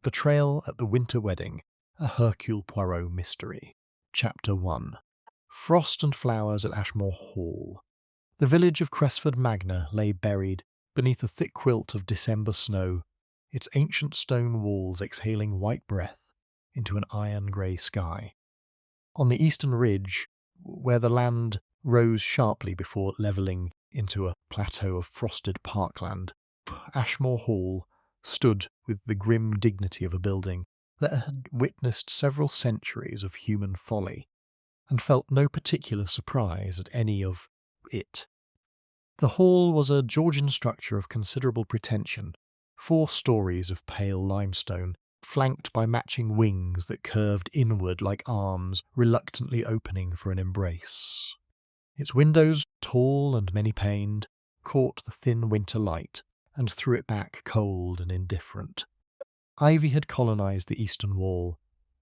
Betrayal at the Winter Wedding, a Hercule Poirot mystery. Chapter 1. Frost and flowers at Ashmore Hall. The village of Cresford Magna lay buried beneath a thick quilt of December snow, its ancient stone walls exhaling white breath into an iron-grey sky. On the eastern ridge, where the land rose sharply before levelling into a plateau of frosted parkland, Ashmore Hall stood with the grim dignity of a building that had witnessed several centuries of human folly, and felt no particular surprise at any of it. The hall was a Georgian structure of considerable pretension, 4 stories of pale limestone, flanked by matching wings that curved inward like arms reluctantly opening for an embrace. Its windows, tall and many-paned, caught the thin winter light and threw it back cold and indifferent. Ivy had colonised the eastern wall,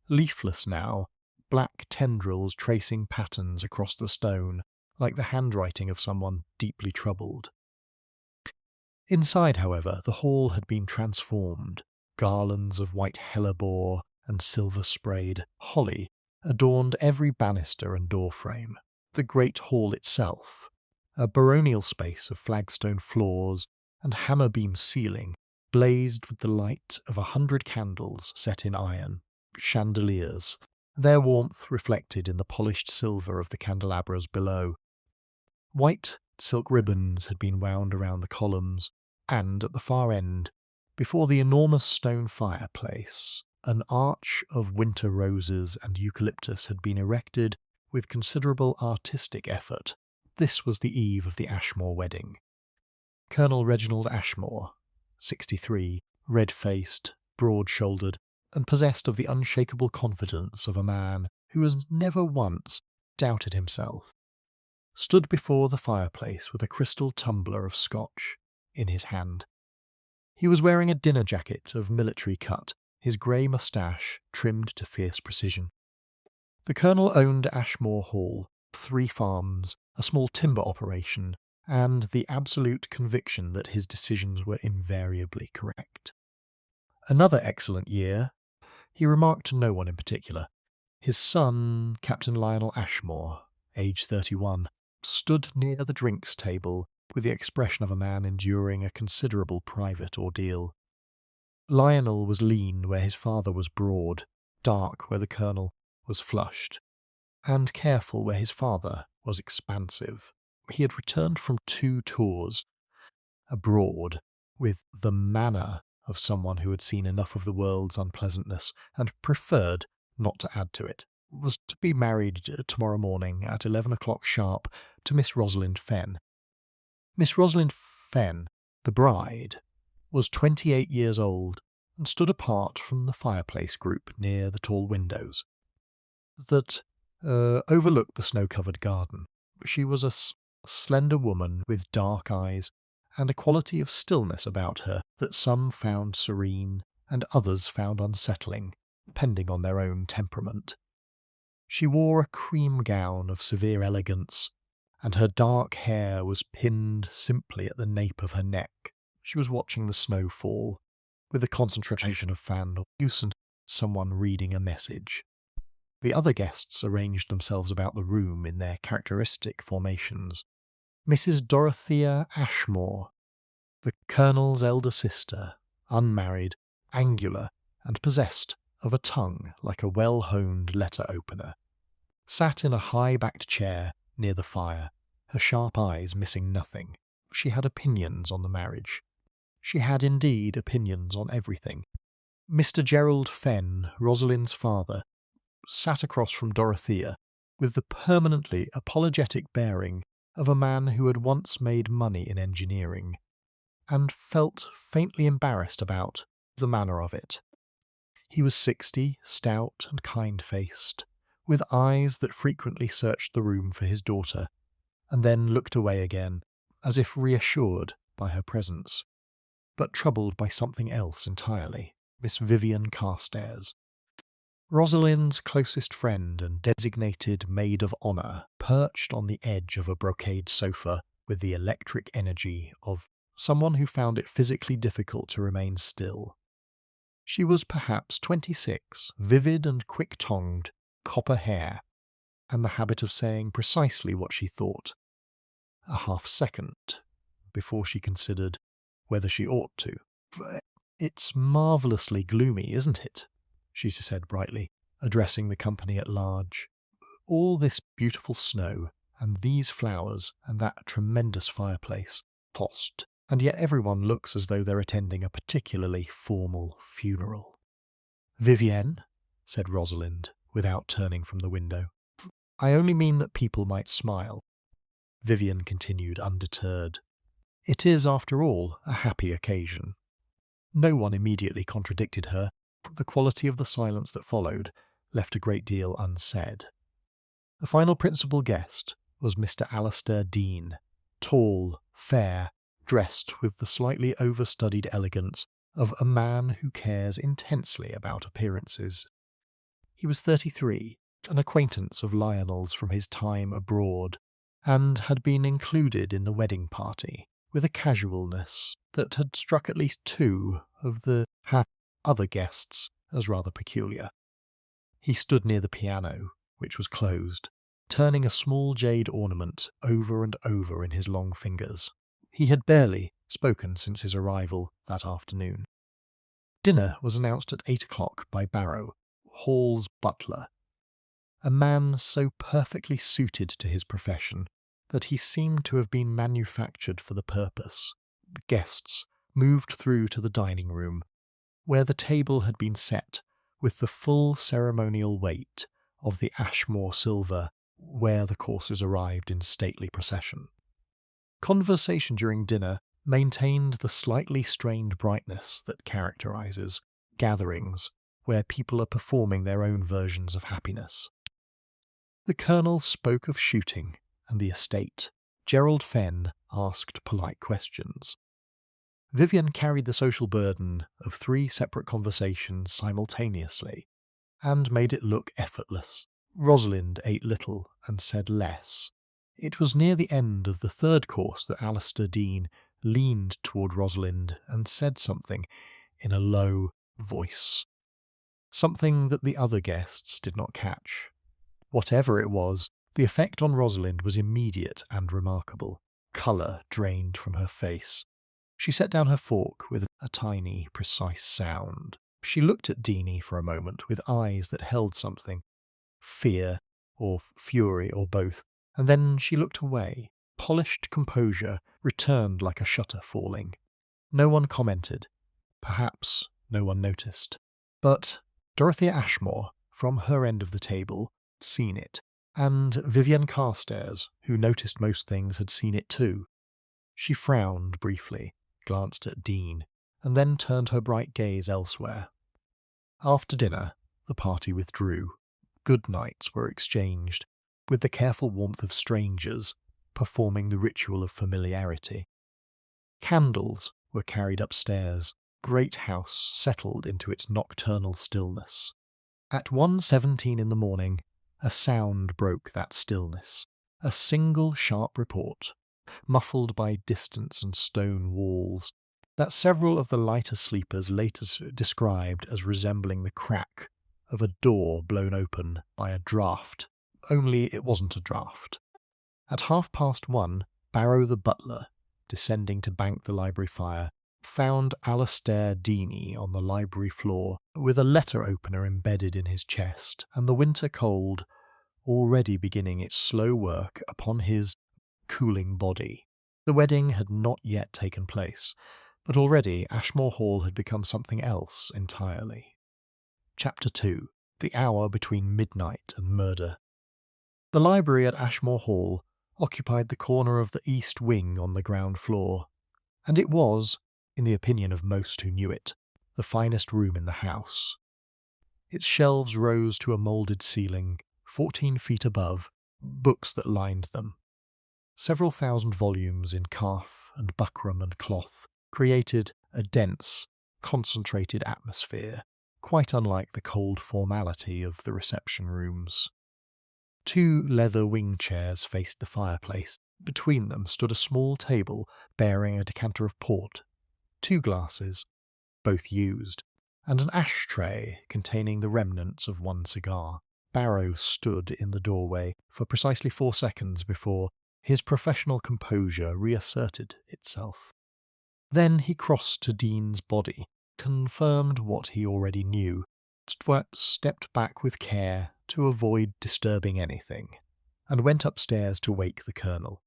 leafless now, black tendrils tracing patterns across the stone, like the handwriting of someone deeply troubled. Inside, however, the hall had been transformed. Garlands of white hellebore and silver-sprayed holly adorned every banister and door-frame. The great hall itself, a baronial space of flagstone floors and hammer-beam ceiling, blazed with the light of 100 candles set in iron, chandeliers, their warmth reflected in the polished silver of the candelabras below. White silk ribbons had been wound around the columns, and at the far end, before the enormous stone fireplace, an arch of winter roses and eucalyptus had been erected with considerable artistic effort. This was the eve of the Ashmore wedding. Colonel Reginald Ashmore, 63, red-faced, broad-shouldered, and possessed of the unshakable confidence of a man who has never once doubted himself, stood before the fireplace with a crystal tumbler of Scotch in his hand. He was wearing a dinner jacket of military cut, his grey moustache trimmed to fierce precision. The Colonel owned Ashmore Hall, 3 farms, a small timber operation, and the absolute conviction that his decisions were invariably correct. Another excellent year, he remarked to no one in particular. His son, Captain Lionel Ashmore, aged 31, stood near the drinks table with the expression of a man enduring a considerable private ordeal. Lionel was lean where his father was broad, dark where the Colonel was flushed, and careful where his father was expansive. He had returned from 2 tours abroad with the manner of someone who had seen enough of the world's unpleasantness and preferred not to add to it. Was to be married tomorrow morning at 11 o'clock sharp to Miss Rosalind Fenn. Miss Rosalind Fenn, the bride, was 28 years old and stood apart from the fireplace group near the tall windows that overlooked the snow-covered garden. She was a slender woman with dark eyes and a quality of stillness about her that some found serene and others found unsettling, depending on their own temperament. She wore a cream gown of severe elegance, and her dark hair was pinned simply at the nape of her neck. She was watching the snow fall, with a concentration of fan or use and someone reading a message. The other guests arranged themselves about the room in their characteristic formations. Mrs. Dorothea Ashmore, the Colonel's elder sister, unmarried, angular, and possessed of a tongue like a well-honed letter-opener, sat in a high-backed chair near the fire, her sharp eyes missing nothing. She had opinions on the marriage. She had indeed opinions on everything. Mr. Gerald Fenn, Rosalind's father, sat across from Dorothea with the permanently apologetic bearing of a man who had once made money in engineering, and felt faintly embarrassed about the manner of it. He was 60, stout and kind-faced, with eyes that frequently searched the room for his daughter, and then looked away again, as if reassured by her presence, but troubled by something else entirely. Miss Vivian Carstairs, Rosalind's closest friend and designated maid of honour, perched on the edge of a brocade sofa with the electric energy of someone who found it physically difficult to remain still. She was perhaps 26, vivid and quick-tongued, copper hair, and the habit of saying precisely what she thought. A half-second before she considered whether she ought to. "It's marvellously gloomy, isn't it?" she said brightly, addressing the company at large. "All this beautiful snow, and these flowers, and that tremendous fireplace, tossed, and yet everyone looks as though they're attending a particularly formal funeral." "Vivienne," said Rosalind, without turning from the window. "I only mean that people might smile." Vivienne continued undeterred. "It is, after all, a happy occasion." No one immediately contradicted her, but the quality of the silence that followed left a great deal unsaid. The final principal guest was Mr. Alastair Dean, tall, fair, dressed with the slightly overstudied elegance of a man who cares intensely about appearances. He was 33, an acquaintance of Lionel's from his time abroad, and had been included in the wedding party with a casualness that had struck at least two of the other guests as rather peculiar. He stood near the piano, which was closed, turning a small jade ornament over and over in his long fingers. He had barely spoken since his arrival that afternoon. Dinner was announced at 8 o'clock by Barrow, Hall's butler, a man so perfectly suited to his profession that he seemed to have been manufactured for the purpose. The guests moved through to the dining room, where the table had been set with the full ceremonial weight of the Ashmore silver, where the courses arrived in stately procession. Conversation during dinner maintained the slightly strained brightness that characterizes gatherings where people are performing their own versions of happiness. The Colonel spoke of shooting and the estate. Gerald Fenn asked polite questions. Vivienne carried the social burden of 3 separate conversations simultaneously, and made it look effortless. Rosalind ate little and said less. It was near the end of the 3rd course that Alastair Dean leaned toward Rosalind and said something in a low voice. Something that the other guests did not catch. Whatever it was, the effect on Rosalind was immediate and remarkable. Colour drained from her face. She set down her fork with a tiny, precise sound. She looked at Deanie for a moment with eyes that held something, fear or fury or both, and then she looked away. Polished composure returned like a shutter falling. No one commented. Perhaps no one noticed. But Dorothea Ashmore, from her end of the table, had seen it, and Vivienne Carstairs, who noticed most things, had seen it too. She frowned briefly, glanced at Dean, and then turned her bright gaze elsewhere. After dinner, the party withdrew. Good nights were exchanged, with the careful warmth of strangers performing the ritual of familiarity. Candles were carried upstairs. Great house settled into its nocturnal stillness. At 1:17 in the morning, a sound broke that stillness, a single sharp report, muffled by distance and stone walls, that several of the lighter sleepers later described as resembling the crack of a door blown open by a draught, only it wasn't a draught. At 1:30, Barrow the butler, descending to bank the library fire, found Alastair Deanie on the library floor with a letter opener embedded in his chest, and the winter cold already beginning its slow work upon his cooling body. The wedding had not yet taken place, but already Ashmore Hall had become something else entirely. Chapter 2. The Hour Between Midnight and Murder. The library at Ashmore Hall occupied the corner of the east wing on the ground floor, and it was, in the opinion of most who knew it, the finest room in the house. Its shelves rose to a moulded ceiling, 14 feet above, books that lined them. Several thousand volumes in calf and buckram and cloth created a dense, concentrated atmosphere, quite unlike the cold formality of the reception rooms. 2 leather wing chairs faced the fireplace. Between them stood a small table bearing a decanter of port, 2 glasses, both used, and an ashtray containing the remnants of one cigar. Barrow stood in the doorway for precisely 4 seconds before his professional composure reasserted itself. Then he crossed to Dean's body, confirmed what he already knew, stepped back with care to avoid disturbing anything, and went upstairs to wake the Colonel.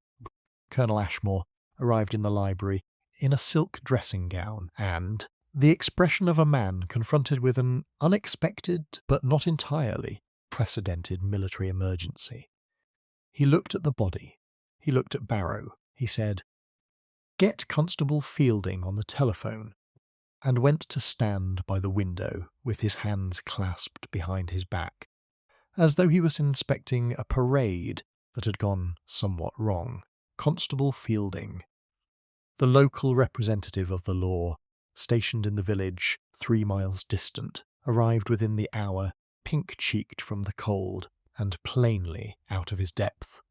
Colonel Ashmore arrived in the library in a silk dressing gown and the expression of a man confronted with an unexpected but not entirely precedented military emergency. He looked at the body. He looked at Barrow. He said, "Get Constable Fielding on the telephone," and went to stand by the window with his hands clasped behind his back, as though he was inspecting a parade that had gone somewhat wrong. Constable Fielding, the local representative of the law, stationed in the village 3 miles distant, arrived within the hour, pink-cheeked from the cold and plainly out of his depth.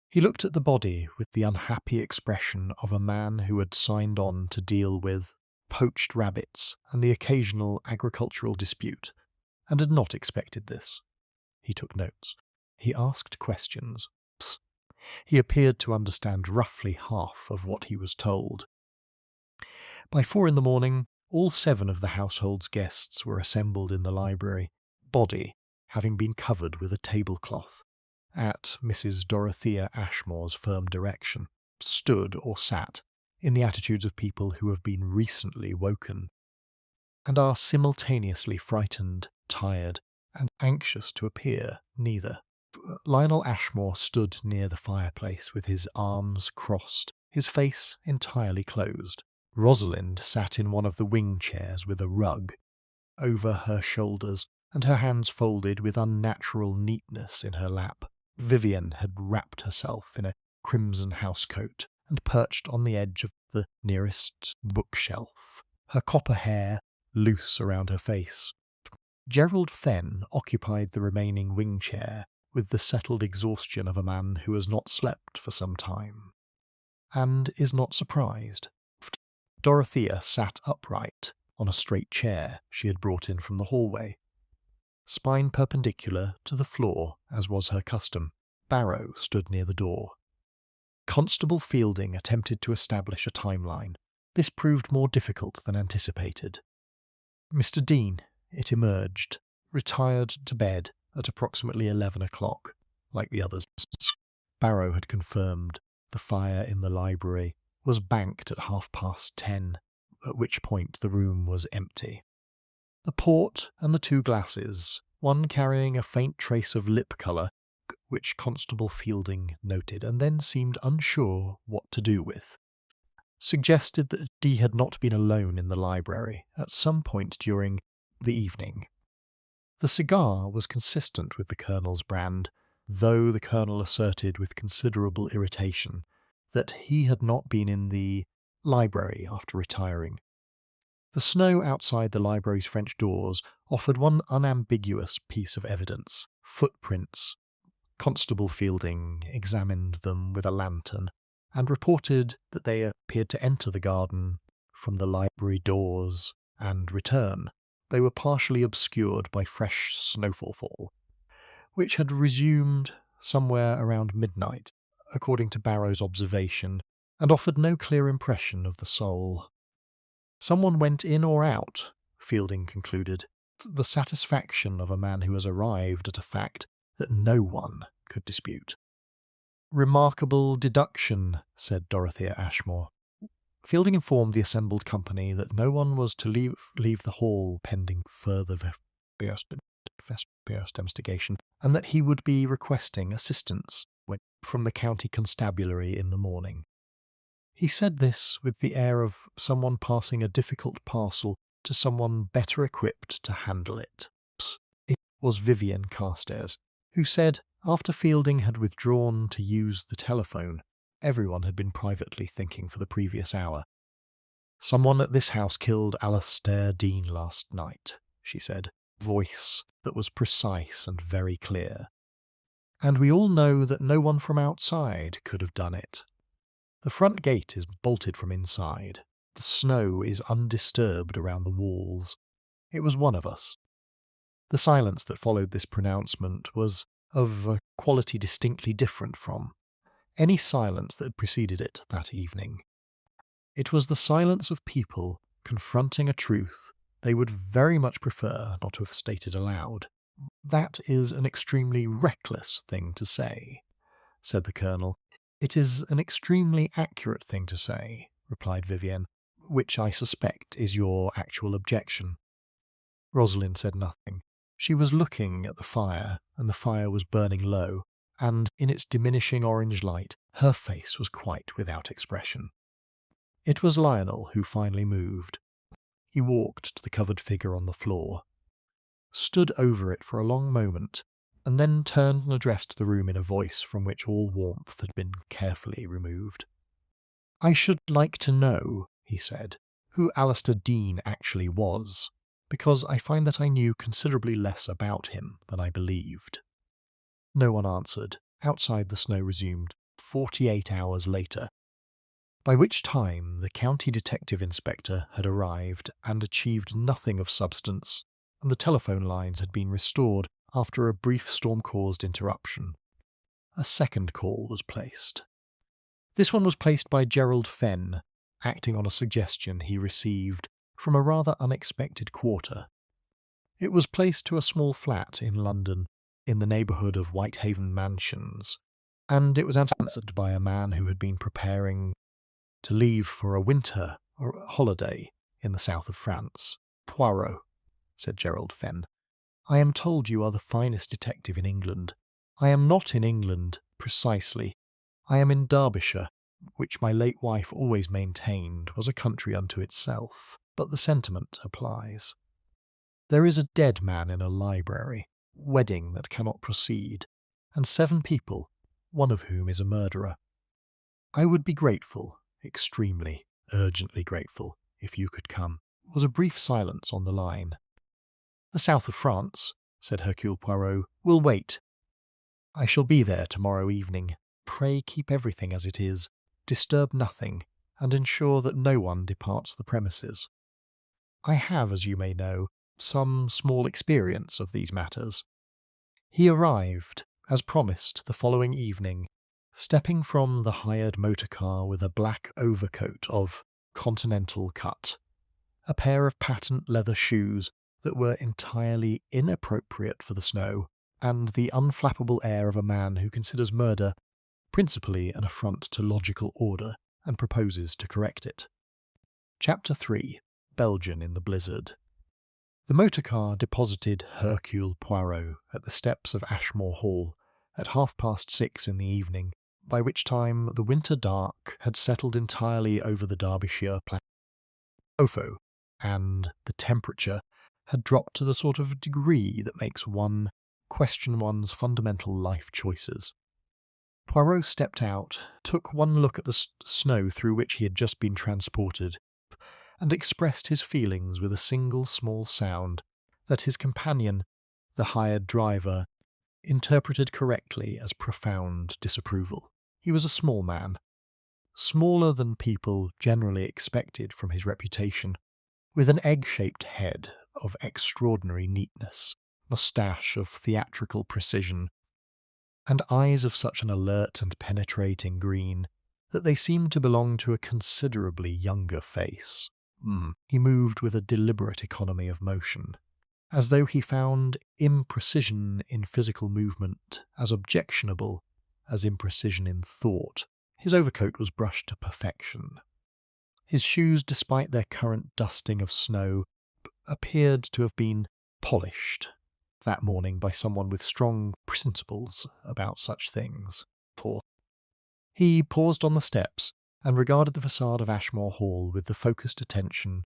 He looked at the body with the unhappy expression of a man who had signed on to deal with poached rabbits and the occasional agricultural dispute, and had not expected this. He took notes. He asked questions. He appeared to understand roughly half of what he was told. By 4 a.m, all 7 of the household's guests were assembled in the library, body having been covered with a tablecloth, at Mrs. Dorothea Ashmore's firm direction, stood or sat in the attitudes of people who have been recently woken, and are simultaneously frightened, tired, and anxious to appear neither. Lionel Ashmore stood near the fireplace with his arms crossed, his face entirely closed. Rosalind sat in one of the wing chairs with a rug over her shoulders and her hands folded with unnatural neatness in her lap. Vivian had wrapped herself in a crimson housecoat and perched on the edge of the nearest bookshelf, her copper hair loose around her face. Gerald Fenn occupied the remaining wing chair with the settled exhaustion of a man who has not slept for some time, and is not surprised. Dorothea sat upright on a straight chair she had brought in from the hallway, spine perpendicular to the floor as was her custom. Barrow stood near the door. Constable Fielding attempted to establish a timeline. This proved more difficult than anticipated. Mr. Dean, it emerged, retired to bed at approximately 11 o'clock, like the others. Barrow had confirmed the fire in the library was banked at 10:30, at which point the room was empty. The port and the 2 glasses, one carrying a faint trace of lip colour, which Constable Fielding noted and then seemed unsure what to do with, suggested that Dee had not been alone in the library at some point during the evening. The cigar was consistent with the Colonel's brand, though the Colonel asserted with considerable irritation that he had not been in the library after retiring. The snow outside the library's French doors offered one unambiguous piece of evidence: footprints. Constable Fielding examined them with a lantern and reported that they appeared to enter the garden from the library doors and return. They were partially obscured by fresh snowfall, which had resumed somewhere around midnight, according to Barrow's observation, and offered no clear impression of the soul. Someone went in or out, Fielding concluded, the satisfaction of a man who has arrived at a fact that no one could dispute. "Remarkable deduction," said Dorothea Ashmore. Fielding informed the assembled company that no one was to leave the hall pending further investigation, and that he would be requesting assistance from the county constabulary in the morning. He said this with the air of someone passing a difficult parcel to someone better equipped to handle it. It was Vivian Carstairs, who said, after Fielding had withdrawn to use the telephone, everyone had been privately thinking for the previous hour. "Someone at this house killed Alastair Dean last night," she said, voice that was precise and very clear. "And we all know that no one from outside could have done it. The front gate is bolted from inside. The snow is undisturbed around the walls. It was one of us. The silence that followed this pronouncement was of a quality distinctly different from any silence that had preceded it that evening. It was the silence of people confronting a truth they would very much prefer not to have stated aloud. "That is an extremely reckless thing to say," said the Colonel. "It is an extremely accurate thing to say," replied Vivienne, "which I suspect is your actual objection." Rosalind said nothing. She was looking at the fire, and the fire was burning low, and in its diminishing orange light her face was quite without expression. It was Lionel who finally moved. He walked to the covered figure on the floor, stood over it for a long moment, and then turned and addressed the room in a voice from which all warmth had been carefully removed. "I should like to know," he said, "who Alistair Dean actually was, because I find that I knew considerably less about him than I believed." No one answered. Outside, the snow resumed 48 hours later, by which time the county detective inspector had arrived and achieved nothing of substance, and the telephone lines had been restored after a brief storm-caused interruption. A second call was placed. This one was placed by Gerald Fenn, acting on a suggestion he received from a rather unexpected quarter. It was placed to a small flat in London, in the neighbourhood of Whitehaven Mansions, and it was answered by a man who had been preparing to leave for a winter or holiday in the south of France. "Poirot," said Gerald Fenn, "I am told you are the finest detective in England. I am not in England, precisely. I am in Derbyshire, which my late wife always maintained was a country unto itself, but the sentiment applies. There is a dead man in a library, wedding that cannot proceed, and 7 people, one of whom is a murderer. I would be grateful, extremely, urgently grateful, if you could come." There was a brief silence on the line. "The south of France," said Hercule Poirot, "will wait. I shall be there tomorrow evening. Pray keep everything as it is, disturb nothing, and ensure that no one departs the premises. I have, as you may know, some small experience of these matters." He arrived, as promised, the following evening, stepping from the hired motor car with a black overcoat of continental cut, a pair of patent leather shoes that were entirely inappropriate for the snow, and the unflappable air of a man who considers murder principally an affront to logical order and proposes to correct it. Chapter 3. Belgian in the Blizzard. The motor car deposited Hercule Poirot at the steps of Ashmore Hall at 6:30 in the evening, by which time the winter dark had settled entirely over the Derbyshire plateau, and the temperature had dropped to the sort of degree that makes one question one's fundamental life choices. Poirot stepped out, took one look at the snow through which he had just been transported, and expressed his feelings with a single small sound that his companion, the hired driver, interpreted correctly as profound disapproval. He was a small man, smaller than people generally expected from his reputation, with an egg-shaped head of extraordinary neatness, moustache of theatrical precision, and eyes of such an alert and penetrating green that they seemed to belong to a considerably younger face. He moved with a deliberate economy of motion, as though he found imprecision in physical movement as objectionable as imprecision in thought. His overcoat was brushed to perfection. His shoes, despite their current dusting of snow, appeared to have been polished that morning by someone with strong principles about such things. He paused on the steps and regarded the facade of Ashmore Hall with the focused attention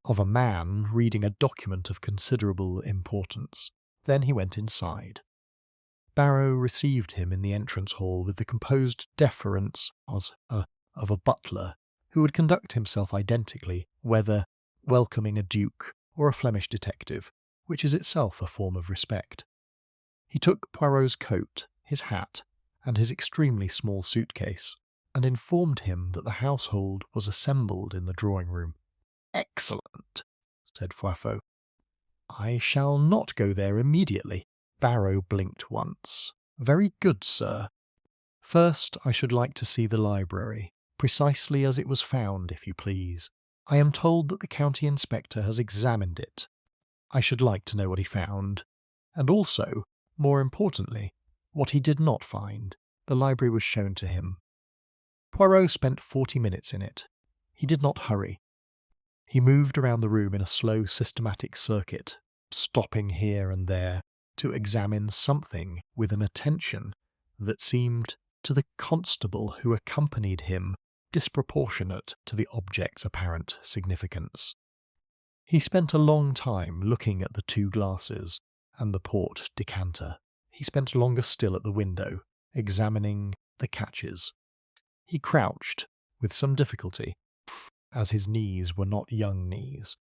of a man reading a document of considerable importance. Then he went inside. Barrow received him in the entrance hall with the composed deference of a butler who would conduct himself identically whether welcoming a duke or a Flemish detective, which is itself a form of respect. He took Poirot's coat, his hat, and his extremely small suitcase, and informed him that the household was assembled in the drawing-room. "Excellent," said Foifaux. I shall not go there immediately. Barrow blinked once. Very good, sir. First, I should like to see the library, precisely as it was found, if you please. I am told that the county inspector has examined it. I should like to know what he found, and also, more importantly, what he did not find. The library was shown to him. Poirot spent 40 minutes in it. He did not hurry. He moved around the room in a slow, systematic circuit, stopping here and there to examine something with an attention that seemed, to the constable who accompanied him, disproportionate to the object's apparent significance. He spent a long time looking at the two glasses and the port decanter. He spent longer still at the window, examining the catches. He crouched, with some difficulty, as his knees were not young knees,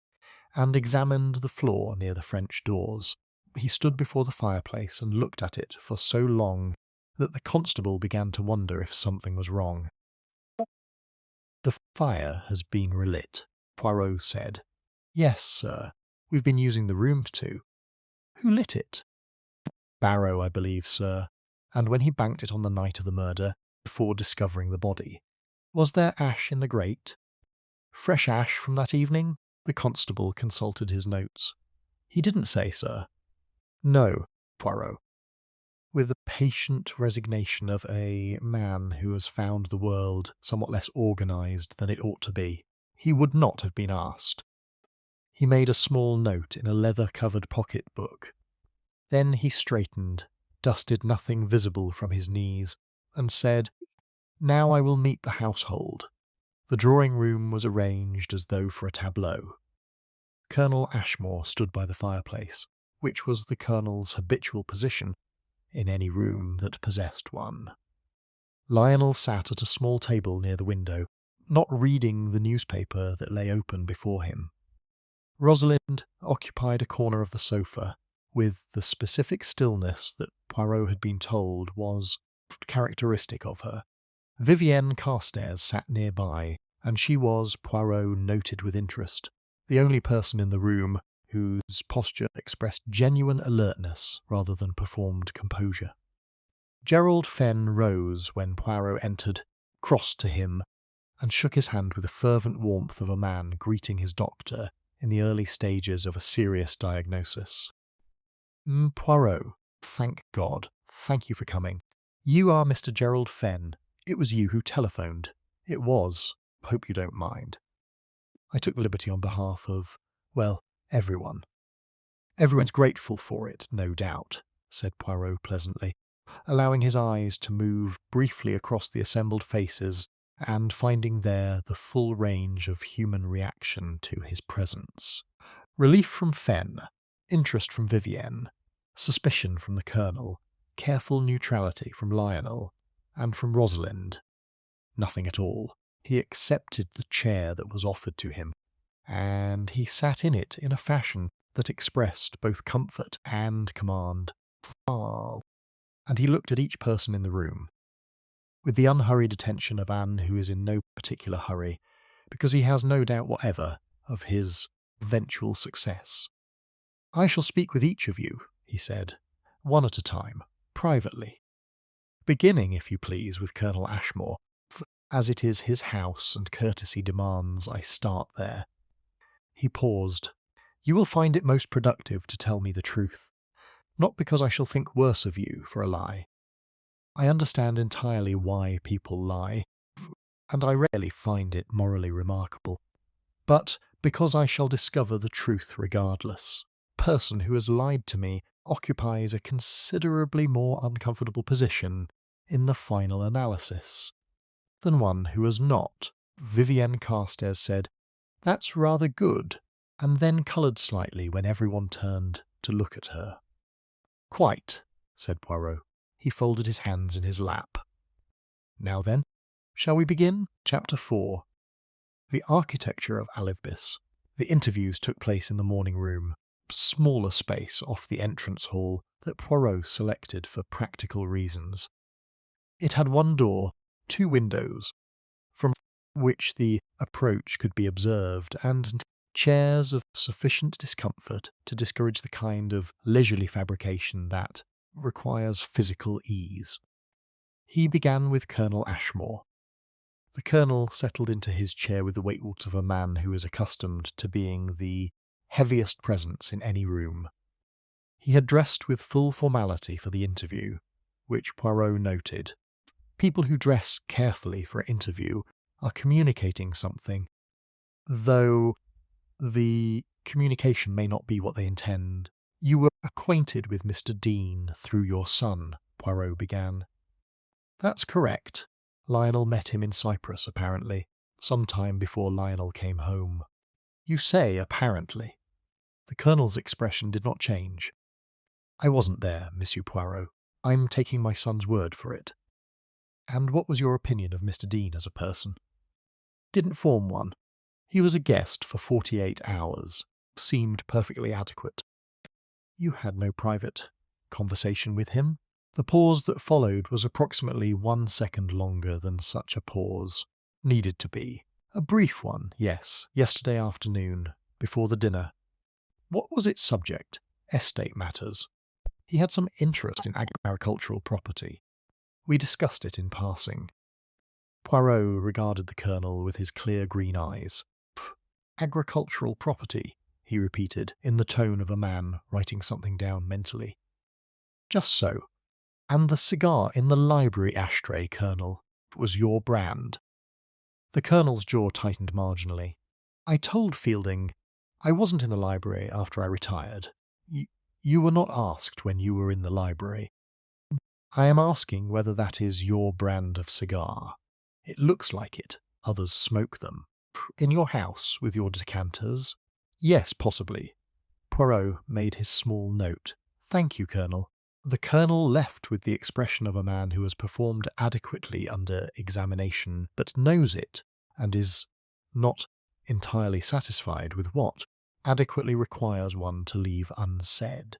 and examined the floor near the French doors. He stood before the fireplace and looked at it for so long that the constable began to wonder if something was wrong. "The fire has been relit," Poirot said. "Yes, sir. We've been using the rooms too." "Who lit it?" "Barrow, I believe, sir. And when he banked it on the night of the murder, before discovering the body." "Was there ash in the grate?" "Fresh ash from that evening?" The constable consulted his notes. "He didn't say, sir." "No, Poirot." With the patient resignation of a man who has found the world somewhat less organised than it ought to be, he would not have been asked. He made a small note in a leather-covered pocket-book. Then he straightened, dusted nothing visible from his knees, and said, "Now I will meet the household." The drawing-room was arranged as though for a tableau. Colonel Ashmore stood by the fireplace, which was the colonel's habitual position in any room that possessed one. Lionel sat at a small table near the window, not reading the newspaper that lay open before him. Rosalind occupied a corner of the sofa, with the specific stillness that Poirot had been told was characteristic of her. Vivienne Carstairs sat nearby, and she was, Poirot noted with interest, the only person in the room whose posture expressed genuine alertness rather than performed composure. Gerald Fenn rose when Poirot entered, crossed to him, and shook his hand with the fervent warmth of a man greeting his doctor in the early stages of a serious diagnosis. "Poirot, thank God. Thank you for coming. You are Mr. Gerald Fenn. It was you who telephoned." "It was. Hope you don't mind." "I took the liberty on behalf of, well, everyone." "Everyone's grateful for it, no doubt," said Poirot pleasantly, allowing his eyes to move briefly across the assembled faces and finding there the full range of human reaction to his presence. Relief from Fenn, interest from Vivienne, suspicion from the Colonel, careful neutrality from Lionel, and from Rosalind. Nothing at all. He accepted the chair that was offered to him, and he sat in it in a fashion that expressed both comfort and command. And he looked at each person in the room, with the unhurried attention of Anne who is in no particular hurry, because he has no doubt whatever of his eventual success. "I shall speak with each of you," he said, "one at a time, privately. Beginning, if you please, with Colonel Ashmore, as it is his house and courtesy demands I start there." He paused. "You will find it most productive to tell me the truth, not because I shall think worse of you for a lie. I understand entirely why people lie, and I rarely find it morally remarkable, but because I shall discover the truth regardless. A person who has lied to me occupies a considerably more uncomfortable position in the final analysis than one who has not." Vivienne Carstairs said, "That's rather good," and then coloured slightly when everyone turned to look at her. "Quite," said Poirot. He folded his hands in his lap. "Now then, shall we begin?" Chapter 4. The architecture of Alivbis. The interviews took place in the morning room, smaller space off the entrance hall that Poirot selected for practical reasons. It had one door, 2 windows, from which the approach could be observed, and chairs of sufficient discomfort to discourage the kind of leisurely fabrication that requires physical ease. He began with Colonel Ashmore. The Colonel settled into his chair with the weight of a man who is accustomed to being the heaviest presence in any room. He had dressed with full formality for the interview, which Poirot noted. People who dress carefully for an interview are communicating something, though the communication may not be what they intend. "You were acquainted with Mr. Dean through your son," Poirot began. "That's correct. Lionel met him in Cyprus, apparently, some time before Lionel came home." "You say apparently." The Colonel's expression did not change. "I wasn't there, Monsieur Poirot. I'm taking my son's word for it." "And what was your opinion of Mr. Dean as a person?" "Didn't form one. He was a guest for 48 hours. Seemed perfectly adequate." "You had no private conversation with him?" The pause that followed was approximately 1 second longer than such a pause needed to be. "A brief one, yes, yesterday afternoon, before the dinner." "What was its subject?" "Estate matters. He had some interest in agricultural property. We discussed it in passing." Poirot regarded the Colonel with his clear green eyes. "Agricultural property," he repeated, in the tone of a man writing something down mentally. "Just so. And the cigar in the library ashtray, Colonel, was your brand?" The Colonel's jaw tightened marginally. "I told Fielding I wasn't in the library after I retired. You were not asked when you were in the library." "I am asking whether that is your brand of cigar. It looks like it. Others smoke them." "In your house, with your decanters?" "Yes, possibly." Poirot made his small note. "Thank you, Colonel." The Colonel left with the expression of a man who has performed adequately under examination, but knows it, and is not entirely satisfied with what adequately requires one to leave unsaid.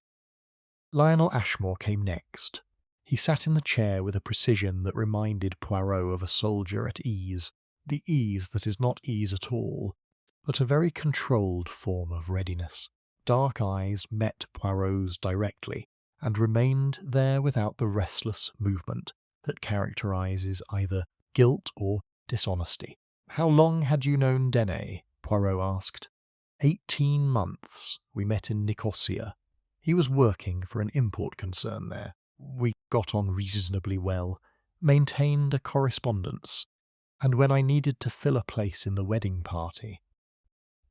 Lionel Ashmore came next. He sat in the chair with a precision that reminded Poirot of a soldier at ease, the ease that is not ease at all, but a very controlled form of readiness. Dark eyes met Poirot's directly, and remained there without the restless movement that characterizes either guilt or dishonesty. "How long had you known Dene?" Poirot asked. 18 months. We met in Nicosia. He was working for an import concern there. We got on reasonably well, maintained a correspondence, and when I needed to fill a place in the wedding party.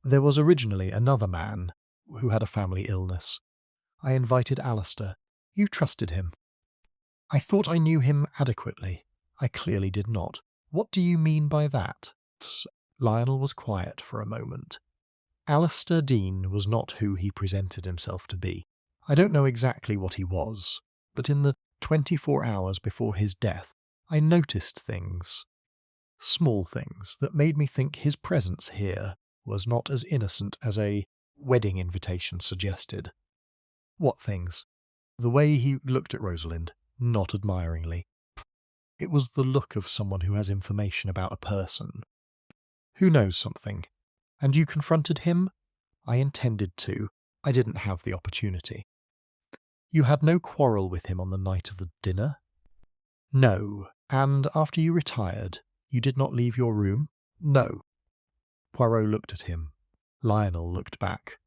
There was originally another man who had a family illness. I invited Alistair. You trusted him." "I thought I knew him adequately. I clearly did not." "What do you mean by that?" Lionel was quiet for a moment. "Alistair Dean was not who he presented himself to be. I don't know exactly what he was, but in the 24 hours before his death, I noticed things, small things, that made me think his presence here was not as innocent as a wedding invitation suggested." "What things?" The way he looked at Rosalind, not admiringly. It was the look of someone who has information about a person, who knows something. "And you confronted him?" "I intended to. I didn't have the opportunity." "You had no quarrel with him on the night of the dinner?" "No. And after you retired, you did not leave your room?" "No." Poirot looked at him. Lionel looked back.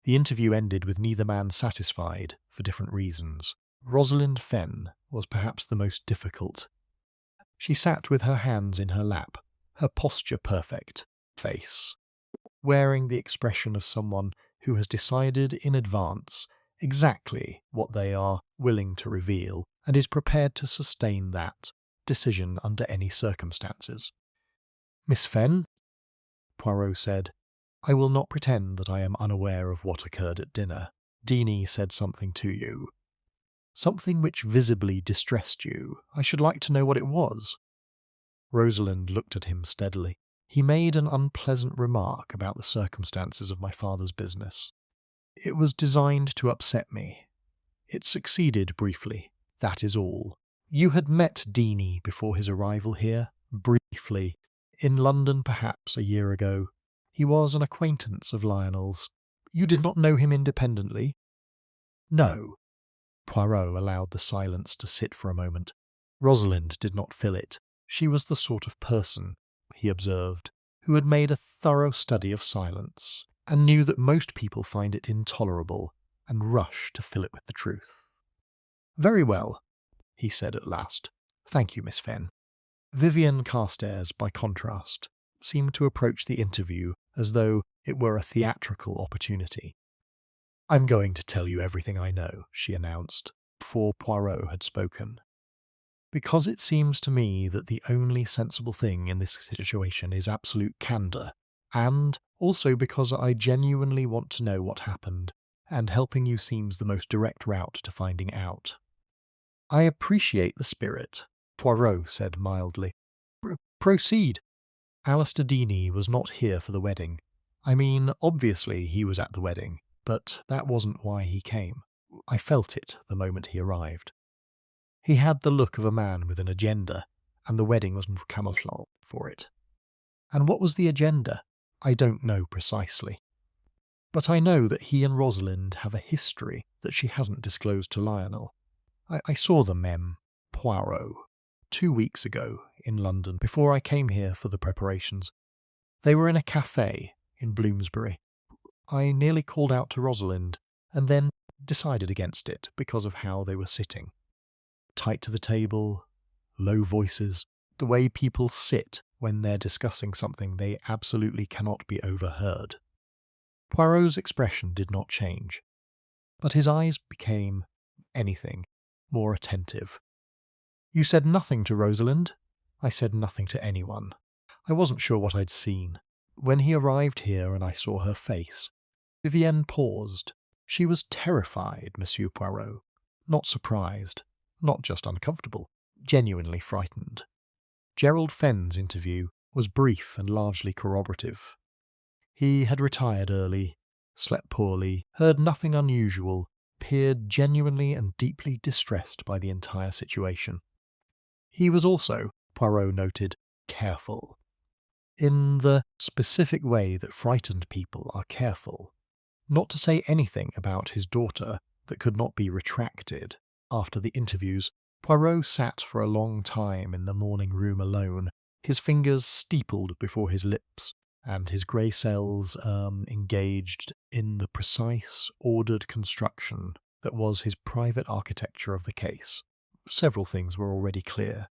The interview ended with neither man satisfied, for different reasons. Rosalind Fenn was perhaps the most difficult. She sat with her hands in her lap, her posture perfect, face, wearing the expression of someone who has decided in advance exactly what they are willing to reveal and is prepared to sustain that decision under any circumstances. "Miss Fenn," Poirot said, "I will not pretend that I am unaware of what occurred at dinner. Deanie said something to you. Something which visibly distressed you. I should like to know what it was." Rosalind looked at him steadily. "He made an unpleasant remark about the circumstances of my father's business. It was designed to upset me. It succeeded briefly. That is all." "You had met Deanie before his arrival here?" "Briefly. In London, perhaps, a year ago. He was an acquaintance of Lionel's. You did not know him independently? No. Poirot allowed the silence to sit for a moment. Rosalind did not fill it. She was the sort of person, he observed, who had made a thorough study of silence, and knew that most people find it intolerable, and rush to fill it with the truth. Very well, he said at last. Thank you, Miss Fenn. Vivian Carstairs, by contrast, seemed to approach the interview as though it were a theatrical opportunity. I'm going to tell you everything I know, she announced, before Poirot had spoken. Because it seems to me that the only sensible thing in this situation is absolute candour, and also because I genuinely want to know what happened, and helping you seems the most direct route to finding out. I appreciate the spirit, Poirot said mildly. Proceed. Alistair Deany was not here for the wedding. I mean, obviously he was at the wedding, but that wasn't why he came. I felt it the moment he arrived. He had the look of a man with an agenda, and the wedding was camouflage for it. And what was the agenda? I don't know precisely. But I know that he and Rosalind have a history that she hasn't disclosed to Lionel. I saw them, Poirot, 2 weeks ago in London, before I came here for the preparations. They were in a café in Bloomsbury. I nearly called out to Rosalind, and then decided against it because of how they were sitting. Tight to the table, low voices, the way people sit when they're discussing something they absolutely cannot be overheard. Poirot's expression did not change, but his eyes became anything more attentive. You said nothing to Rosalind? I said nothing to anyone. I wasn't sure what I'd seen. When he arrived here and I saw her face, Vivienne paused. She was terrified, Monsieur Poirot. Not surprised. Not just uncomfortable. Genuinely frightened. Gerald Fenn's interview was brief and largely corroborative. He had retired early, slept poorly, heard nothing unusual, appeared genuinely and deeply distressed by the entire situation. He was also, Poirot noted, careful. In the specific way that frightened people are careful. Not to say anything about his daughter that could not be retracted. After the interviews, Poirot sat for a long time in the morning room alone, his fingers steepled before his lips, and his grey cells engaged in the precise, ordered construction that was his private architecture of the case. Several things were already clear.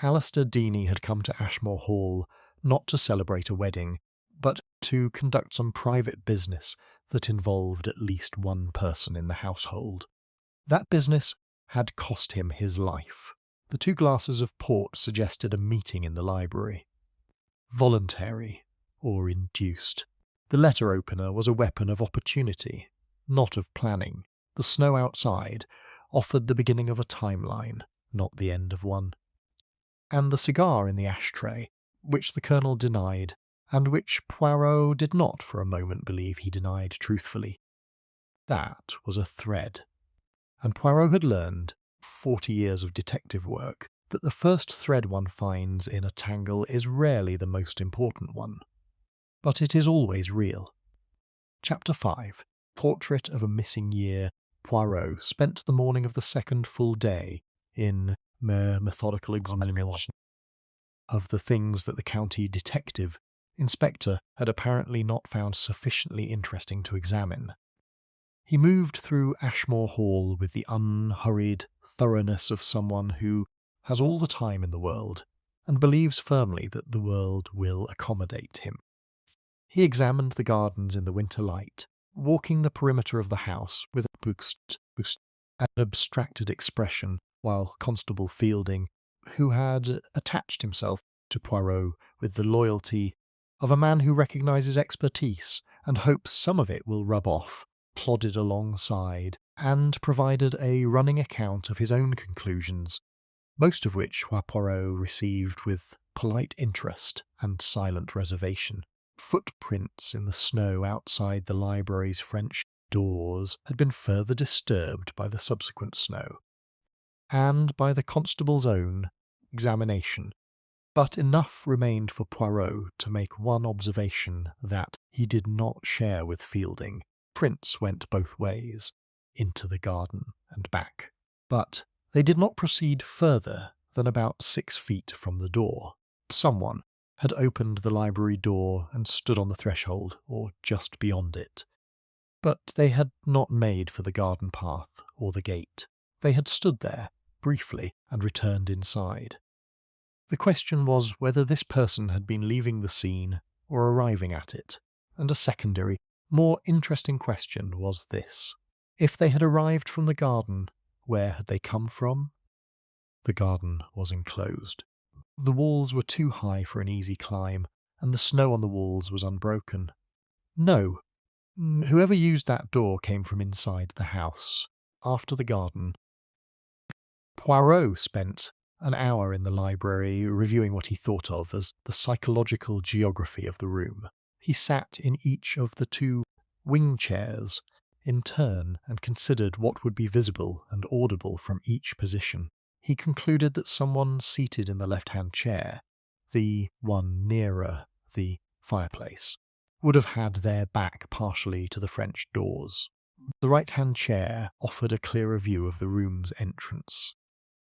Alistair Deany had come to Ashmore Hall not to celebrate a wedding, but to conduct some private business that involved at least one person in the household. That business had cost him his life. The 2 glasses of port suggested a meeting in the library. Voluntary, or induced. The letter opener was a weapon of opportunity, not of planning. The snow outside offered the beginning of a timeline, not the end of one. And the cigar in the ashtray, which the Colonel denied, and which Poirot did not for a moment believe he denied truthfully. That was a thread. And Poirot had learned, 40 years of detective work, that the first thread one finds in a tangle is rarely the most important one. But it is always real. Chapter 5. Portrait of a Missing Year. Poirot spent the morning of the second full day in mere methodical examination of the things that the county inspector had apparently not found sufficiently interesting to examine. He moved through Ashmore Hall with the unhurried thoroughness of someone who has all the time in the world and believes firmly that the world will accommodate him. He examined the gardens in the winter light, walking the perimeter of the house with an abstracted expression, while Constable Fielding, who had attached himself to Poirot with the loyalty of a man who recognises expertise and hopes some of it will rub off, plodded alongside and provided a running account of his own conclusions, most of which Poirot received with polite interest and silent reservation. Footprints in the snow outside the library's French doors had been further disturbed by the subsequent snow, and by the constable's own examination. But enough remained for Poirot to make one observation that he did not share with Fielding. Prints went both ways, into the garden and back. But they did not proceed further than about 6 feet from the door. Someone had opened the library door and stood on the threshold, or just beyond it. But they had not made for the garden path or the gate. They had stood there, briefly, and returned inside. The question was whether this person had been leaving the scene or arriving at it, and a secondary, more interesting question was this. If they had arrived from the garden, where had they come from? The garden was enclosed. The walls were too high for an easy climb, and the snow on the walls was unbroken. No, whoever used that door came from inside the house, after the garden. Poirot spent an hour in the library reviewing what he thought of as the psychological geography of the room. He sat in each of the 2 wing chairs in turn and considered what would be visible and audible from each position. He concluded that someone seated in the left-hand chair, the one nearer the fireplace, would have had their back partially to the French doors. The right-hand chair offered a clearer view of the room's entrance.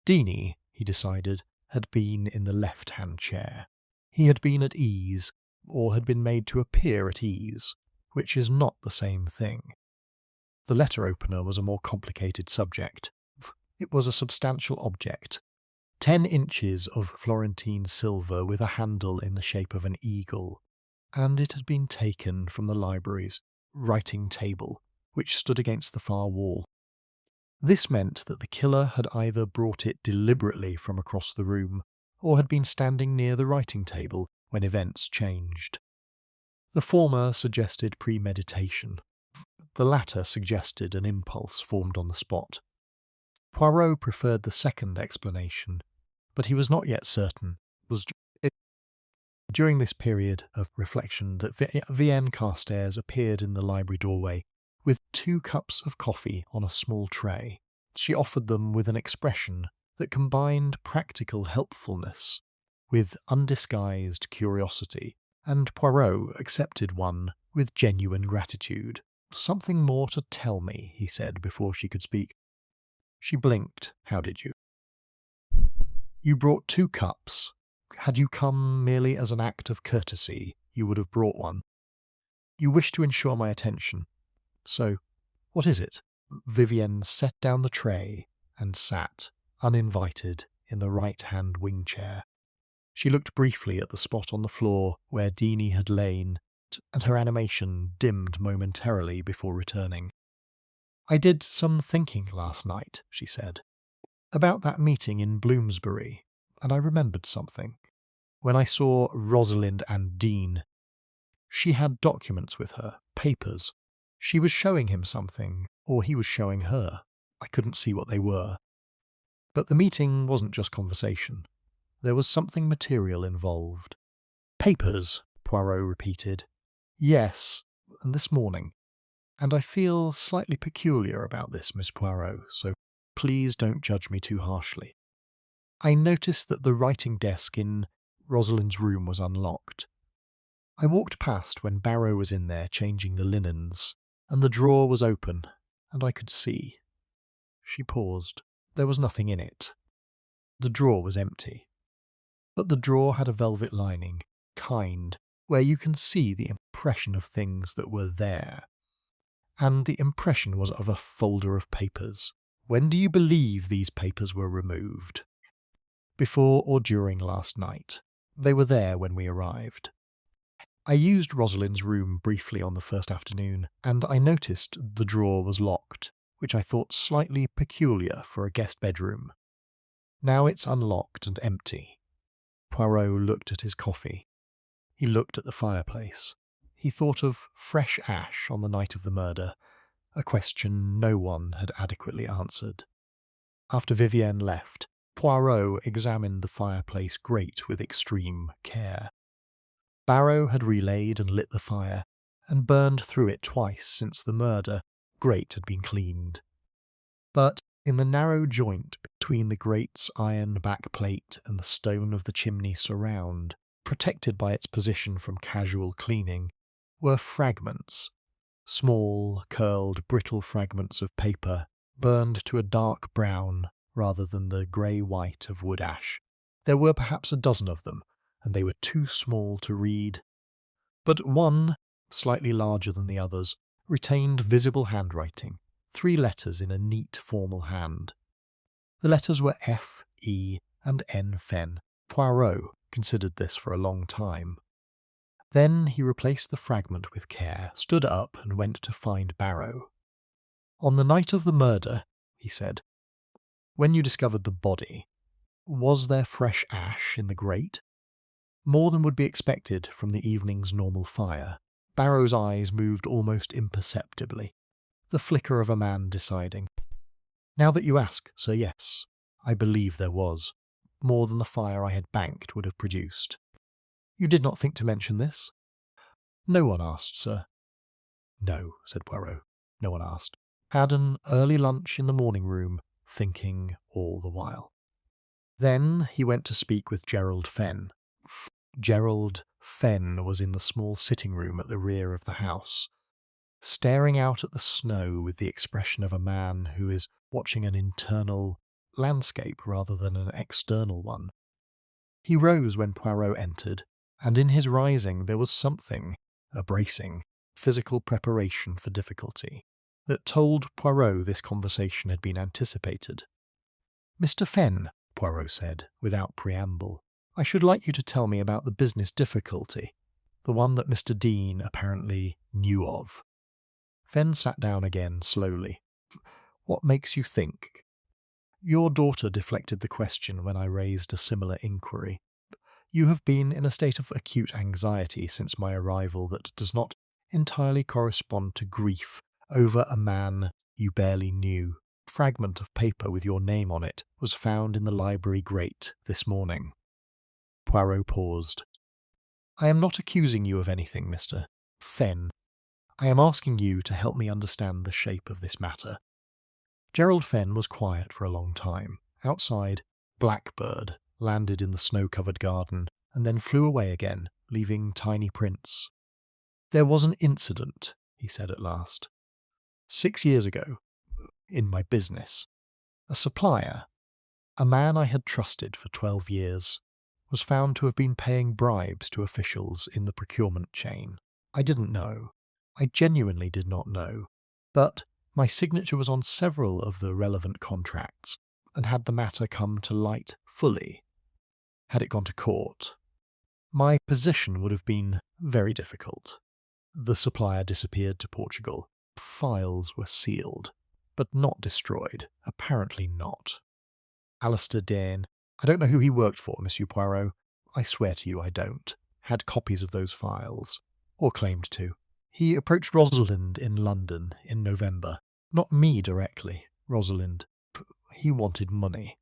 Deanie, he decided, had been in the left-hand chair. He had been at ease, or had been made to appear at ease, which is not the same thing. The letter opener was a more complicated subject. It was a substantial object, 10 inches of Florentine silver with a handle in the shape of an eagle, and it had been taken from the library's writing table, which stood against the far wall. This meant that the killer had either brought it deliberately from across the room, or had been standing near the writing table when events changed. The former suggested premeditation. The latter suggested an impulse formed on the spot. Poirot preferred the second explanation, but he was not yet certain. It was during this period of reflection that Vienne Carstairs appeared in the library doorway with 2 cups of coffee on a small tray. She offered them with an expression that combined practical helpfulness with undisguised curiosity, and Poirot accepted one with genuine gratitude. "Something more to tell me," he said before she could speak. She blinked. "How did you?" "You brought 2 cups. Had you come merely as an act of courtesy, you would have brought one. You wish to ensure my attention. So, what is it?" Vivienne set down the tray and sat, uninvited, in the right-hand wing chair. She looked briefly at the spot on the floor where Deanie had lain, and her animation dimmed momentarily before returning. "I did some thinking last night," she said, "about that meeting in Bloomsbury, and I remembered something. When I saw Rosalind and Dean, she had documents with her, papers. She was showing him something, or he was showing her. I couldn't see what they were. But the meeting wasn't just conversation. There was something material involved." "Papers," Poirot repeated. "Yes, and this morning. And I feel slightly peculiar about this, Miss Poirot, so please don't judge me too harshly. I noticed that the writing desk in Rosalind's room was unlocked. I walked past when Barrow was in there changing the linens, and the drawer was open, and I could see." She paused. There was nothing in it. The drawer was empty. But the drawer had a velvet lining, where you can see the impression of things that were there. And the impression was of a folder of papers. When do you believe these papers were removed?" "Before or during last night. They were there when we arrived. I used Rosalind's room briefly on the first afternoon, and I noticed the drawer was locked, which I thought slightly peculiar for a guest bedroom. Now it's unlocked and empty." Poirot looked at his coffee. He looked at the fireplace. He thought of fresh ash on the night of the murder, a question no one had adequately answered. After Vivienne left, Poirot examined the fireplace grate with extreme care. Barrow had relayed and lit the fire, and burned through it twice since the murder. Grate had been cleaned. But in the narrow joint between the grate's iron backplate and the stone of the chimney surround, protected by its position from casual cleaning, were fragments, small, curled, brittle fragments of paper, burned to a dark brown rather than the grey-white of wood ash. There were perhaps a dozen of them, and they were too small to read. But one, slightly larger than the others, retained visible handwriting, 3 letters in a neat formal hand. The letters were F, E, and N. Fenn. Poirot considered this for a long time. Then he replaced the fragment with care, stood up, and went to find Barrow. "On the night of the murder," he said, "when you discovered the body, was there fresh ash in the grate?" "More than would be expected from the evening's normal fire." Barrow's eyes moved almost imperceptibly, the flicker of a man deciding. "Now that you ask, sir, yes, I believe there was. More than the fire I had banked would have produced." "You did not think to mention this?" "No one asked, sir." "No," said Poirot. "No one asked. Had an early lunch in the morning room, thinking all the while." Then he went to speak with Gerald Fenn. Gerald Fenn was in the small sitting room at the rear of the house, staring out at the snow with the expression of a man who is watching an internal landscape rather than an external one. He rose when Poirot entered, and in his rising there was something, a bracing, physical preparation for difficulty, that told Poirot this conversation had been anticipated. "Mr. Fenn," Poirot said, without preamble, "I should like you to tell me about the business difficulty, the one that Mr. Dean apparently knew of." Fenn sat down again slowly. "What makes you think?" "Your daughter deflected the question when I raised a similar inquiry. You have been in a state of acute anxiety since my arrival that does not entirely correspond to grief over a man you barely knew. A fragment of paper with your name on it was found in the library grate this morning." Poirot paused. "I am not accusing you of anything, Mr. Fenn. I am asking you to help me understand the shape of this matter." Gerald Fenn was quiet for a long time. Outside, Blackbird landed in the snow-covered garden and then flew away again, leaving tiny prints. "There was an incident," he said at last. "6 years ago, in my business, a supplier, a man I had trusted for 12 years, was found to have been paying bribes to officials in the procurement chain. I didn't know. I genuinely did not know. But my signature was on several of the relevant contracts, and had the matter come to light fully, had it gone to court, my position would have been very difficult. The supplier disappeared to Portugal. Files were sealed, but not destroyed. Apparently not. Alistair Dane, I don't know who he worked for, Monsieur Poirot. I swear to you I don't. Had copies of those files, or claimed to. He approached Rosalind in London in November. Not me directly, Rosalind. He wanted money.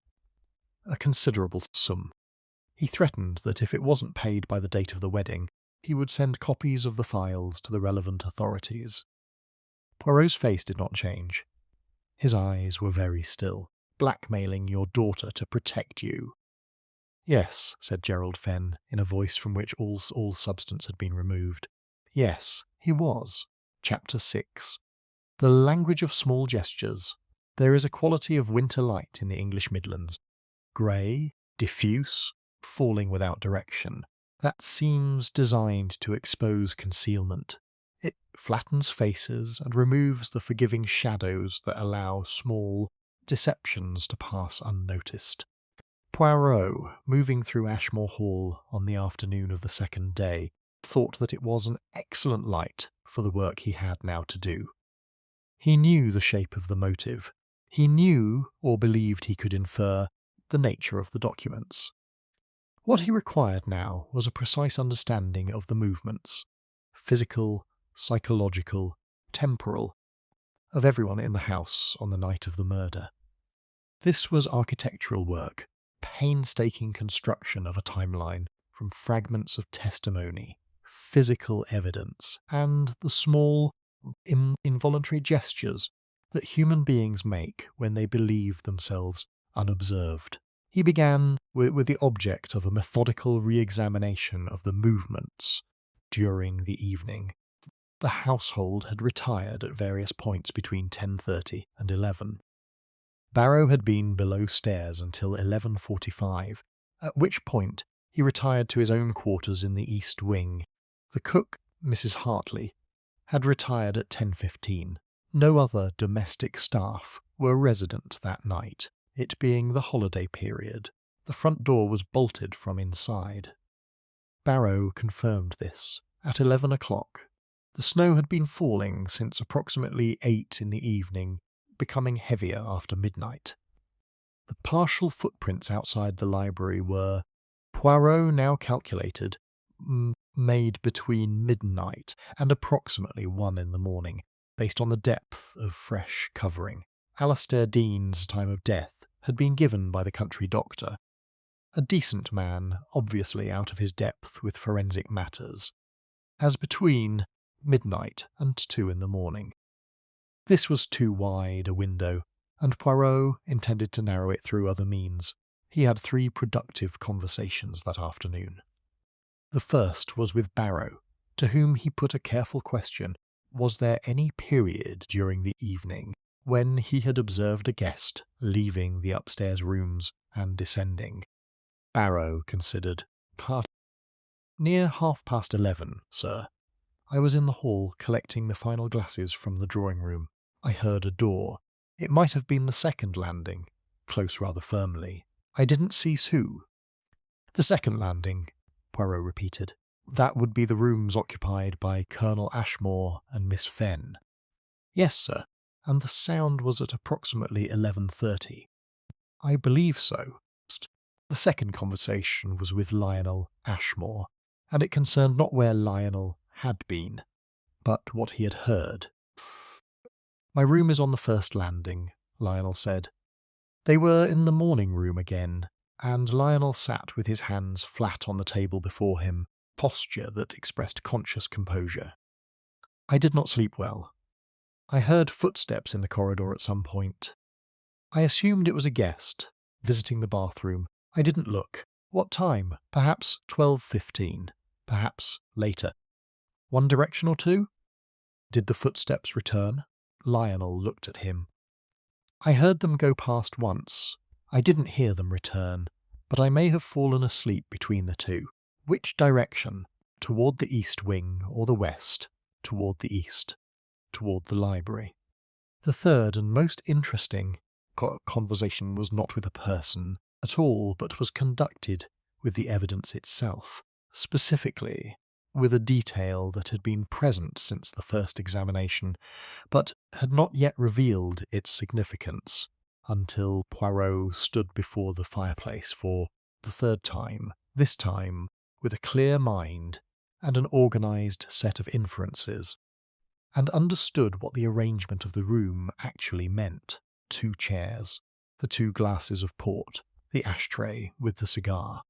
A considerable sum. He threatened that if it wasn't paid by the date of the wedding, he would send copies of the files to the relevant authorities. Poirot's face did not change. His eyes were very still. "Blackmailing your daughter to protect you." "Yes," said Gerald Fenn, in a voice from which all substance had been removed. "Yes, he was." Chapter 6. The language of small gestures. There is a quality of winter light in the English Midlands. Grey, diffuse, falling without direction, that seems designed to expose concealment. It flattens faces and removes the forgiving shadows that allow small deceptions to pass unnoticed. Poirot, moving through Ashmore Hall on the afternoon of the second day, thought that it was an excellent light for the work he had now to do. He knew the shape of the motive. He knew, or believed he could infer, the nature of the documents. What he required now was a precise understanding of the movements, physical, psychological, temporal, of everyone in the house on the night of the murder. This was architectural work, painstaking construction of a timeline from fragments of testimony, physical evidence, and the small, involuntary gestures that human beings make when they believe themselves unobserved. He began with the object of a methodical re-examination of the movements during the evening. The household had retired at various points between 10:30 and 11. Barrow had been below stairs until 11:45, at which point he retired to his own quarters in the east wing. The cook, Mrs. Hartley, had retired at 10:15. No other domestic staff were resident that night, it being the holiday period. The front door was bolted from inside. Barrow confirmed this at 11 o'clock. The snow had been falling since approximately 8 in the evening, becoming heavier after midnight. The partial footprints outside the library were, Poirot now calculated, made between midnight and approximately 1 in the morning, based on the depth of fresh covering. Alastair Dean's time of death had been given by the country doctor, a decent man, obviously out of his depth with forensic matters, as between midnight and 2 in the morning. This was too wide a window, and Poirot intended to narrow it through other means. He had 3 productive conversations that afternoon. The first was with Barrow, to whom he put a careful question: was there any period during the evening when he had observed a guest leaving the upstairs rooms and descending? Barrow considered. Near 11:30, sir. I was in the hall collecting the final glasses from the drawing-room. I heard a door. It might have been the second landing, close rather firmly. I didn't cease who. The second landing, Poirot repeated. That would be the rooms occupied by Colonel Ashmore and Miss Fenn. Yes, sir, and the sound was at approximately 11:30. I believe so. The second conversation was with Lionel Ashmore, and it concerned not where Lionel had been, but what he had heard. My room is on the first landing, Lionel said. They were in the morning room again, and Lionel sat with his hands flat on the table before him, posture that expressed conscious composure. I did not sleep well. I heard footsteps in the corridor at some point. I assumed it was a guest, visiting the bathroom. I didn't look. What time? Perhaps 12:15. Perhaps later. One direction or two? Did the footsteps return? Lionel looked at him. I heard them go past once. I didn't hear them return, but I may have fallen asleep between the two. Which direction? Toward the east wing or the west? Toward the east. Toward the library. The third and most interesting conversation was not with a person at all, but was conducted with the evidence itself, specifically with a detail that had been present since the first examination, but had not yet revealed its significance until Poirot stood before the fireplace for the third time, this time with a clear mind and an organised set of inferences, and understood what the arrangement of the room actually meant. 2 chairs, the 2 glasses of port, the ashtray with the cigar.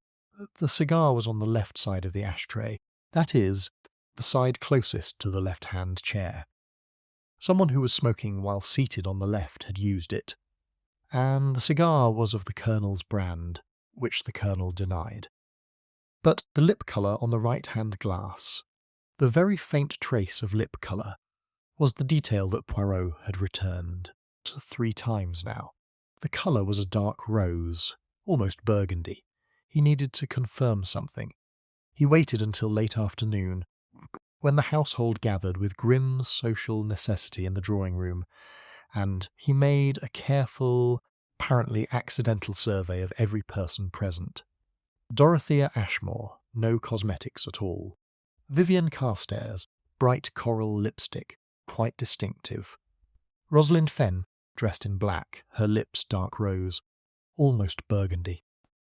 The cigar was on the left side of the ashtray, that is, the side closest to the left-hand chair. Someone who was smoking while seated on the left had used it, and the cigar was of the Colonel's brand, which the Colonel denied. But the lip colour on the right-hand glass, the very faint trace of lip colour, was the detail that Poirot had returned 3 times now. The colour was a dark rose, almost burgundy. He needed to confirm something. He waited until late afternoon, when the household gathered with grim social necessity in the drawing-room, and he made a careful, apparently accidental survey of every person present. Dorothea Ashmore, no cosmetics at all. Vivian Carstairs, bright coral lipstick, quite distinctive. Rosalind Fenn, dressed in black, her lips dark rose, almost burgundy.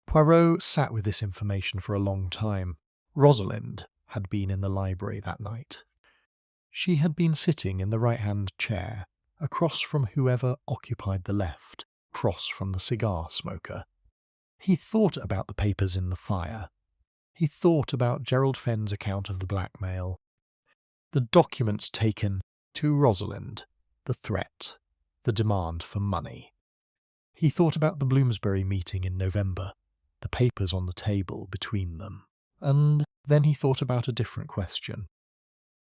Poirot sat with this information for a long time. Rosalind had been in the library that night. She had been sitting in the right-hand chair, across from whoever occupied the left, across from the cigar smoker. He thought about the papers in the fire. He thought about Gerald Fenn's account of the blackmail. The documents taken to Rosalind, the threat, the demand for money. He thought about the Bloomsbury meeting in November, the papers on the table between them, and then he thought about a different question.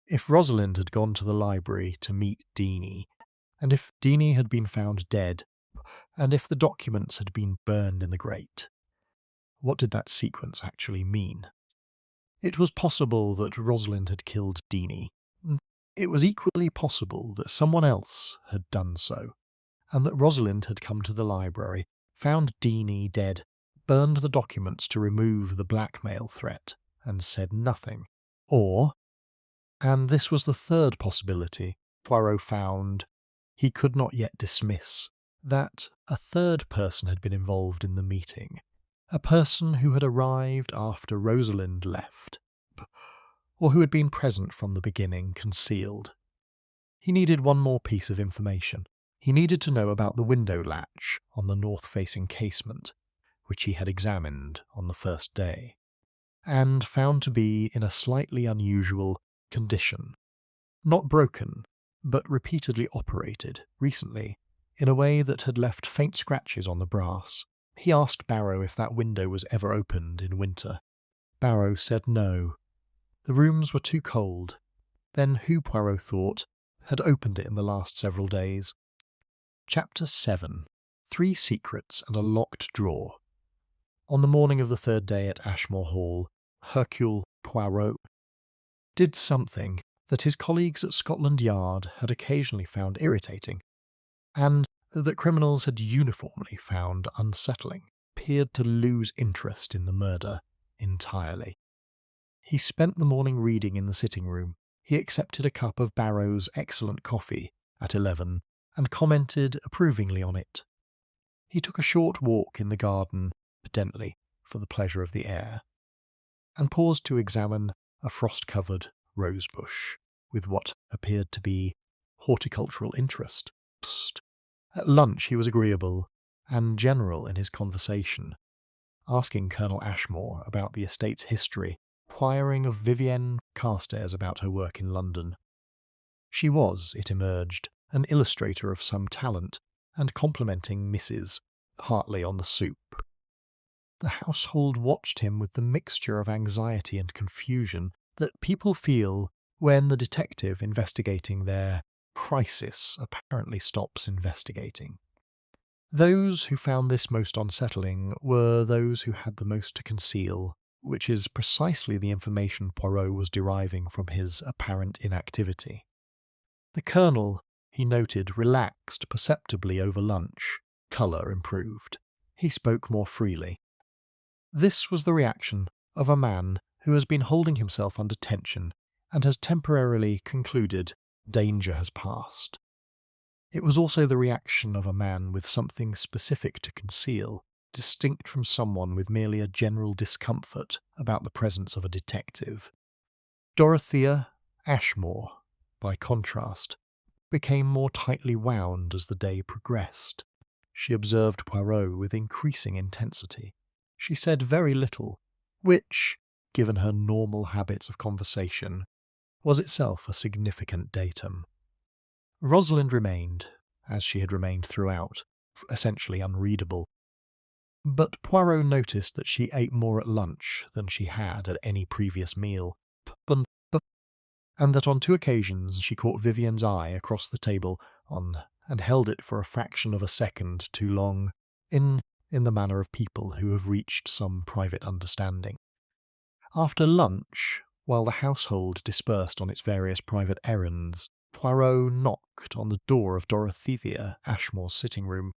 If Rosalind had gone to the library to meet Deanie, and if Deanie had been found dead, and if the documents had been burned in the grate, what did that sequence actually mean? It was possible that Rosalind had killed Deanie. It was equally possible that someone else had done so, and that Rosalind had come to the library, found Deanie dead, burned the documents to remove the blackmail threat, and said nothing. Or, and this was the third possibility Poirot found he could not yet dismiss, that a third person had been involved in the meeting, a person who had arrived after Rosalind left, or who had been present from the beginning, concealed. He needed one more piece of information. He needed to know about the window latch on the north-facing casement, which he had examined on the first day, and found to be in a slightly unusual condition. Not broken, but repeatedly operated, recently, in a way that had left faint scratches on the brass. He asked Barrow if that window was ever opened in winter. Barrow said no. The rooms were too cold. Then who, Poirot thought, had opened it in the last several days? Chapter 7. 3 Secrets and a Locked Drawer. On the morning of the third day at Ashmore Hall, Hercule Poirot did something that his colleagues at Scotland Yard had occasionally found irritating, and that criminals had uniformly found unsettling. Appeared to lose interest in the murder entirely. He spent the morning reading in the sitting room. He accepted a cup of Barrow's excellent coffee at 11 and commented approvingly on it. He took a short walk in the garden, evidently for the pleasure of the air, and paused to examine a frost-covered rosebush with what appeared to be horticultural interest. At lunch he was agreeable and general in his conversation, asking Colonel Ashmore about the estate's history, inquiring of Vivienne Carstairs about her work in London. She was, it emerged, an illustrator of some talent, and complimenting Mrs. Hartley on the soup. The household watched him with the mixture of anxiety and confusion that people feel when the detective investigating their crisis apparently stops investigating. Those who found this most unsettling were those who had the most to conceal, which is precisely the information Poirot was deriving from his apparent inactivity. The Colonel, he noted, relaxed perceptibly over lunch. Colour improved. He spoke more freely. This was the reaction of a man who has been holding himself under tension and has temporarily concluded danger has passed. It was also the reaction of a man with something specific to conceal, distinct from someone with merely a general discomfort about the presence of a detective. Dorothea Ashmore, by contrast, became more tightly wound as the day progressed. She observed Poirot with increasing intensity. She said very little, which, given her normal habits of conversation, was itself a significant datum. Rosalind remained, as she had remained throughout, essentially unreadable. But Poirot noticed that she ate more at lunch than she had at any previous meal, and that on 2 occasions she caught Vivienne's eye across the table and held it for a fraction of a second too long, in the manner of people who have reached some private understanding. After lunch, while the household dispersed on its various private errands, Poirot knocked on the door of Dorothea Ashmore's sitting room.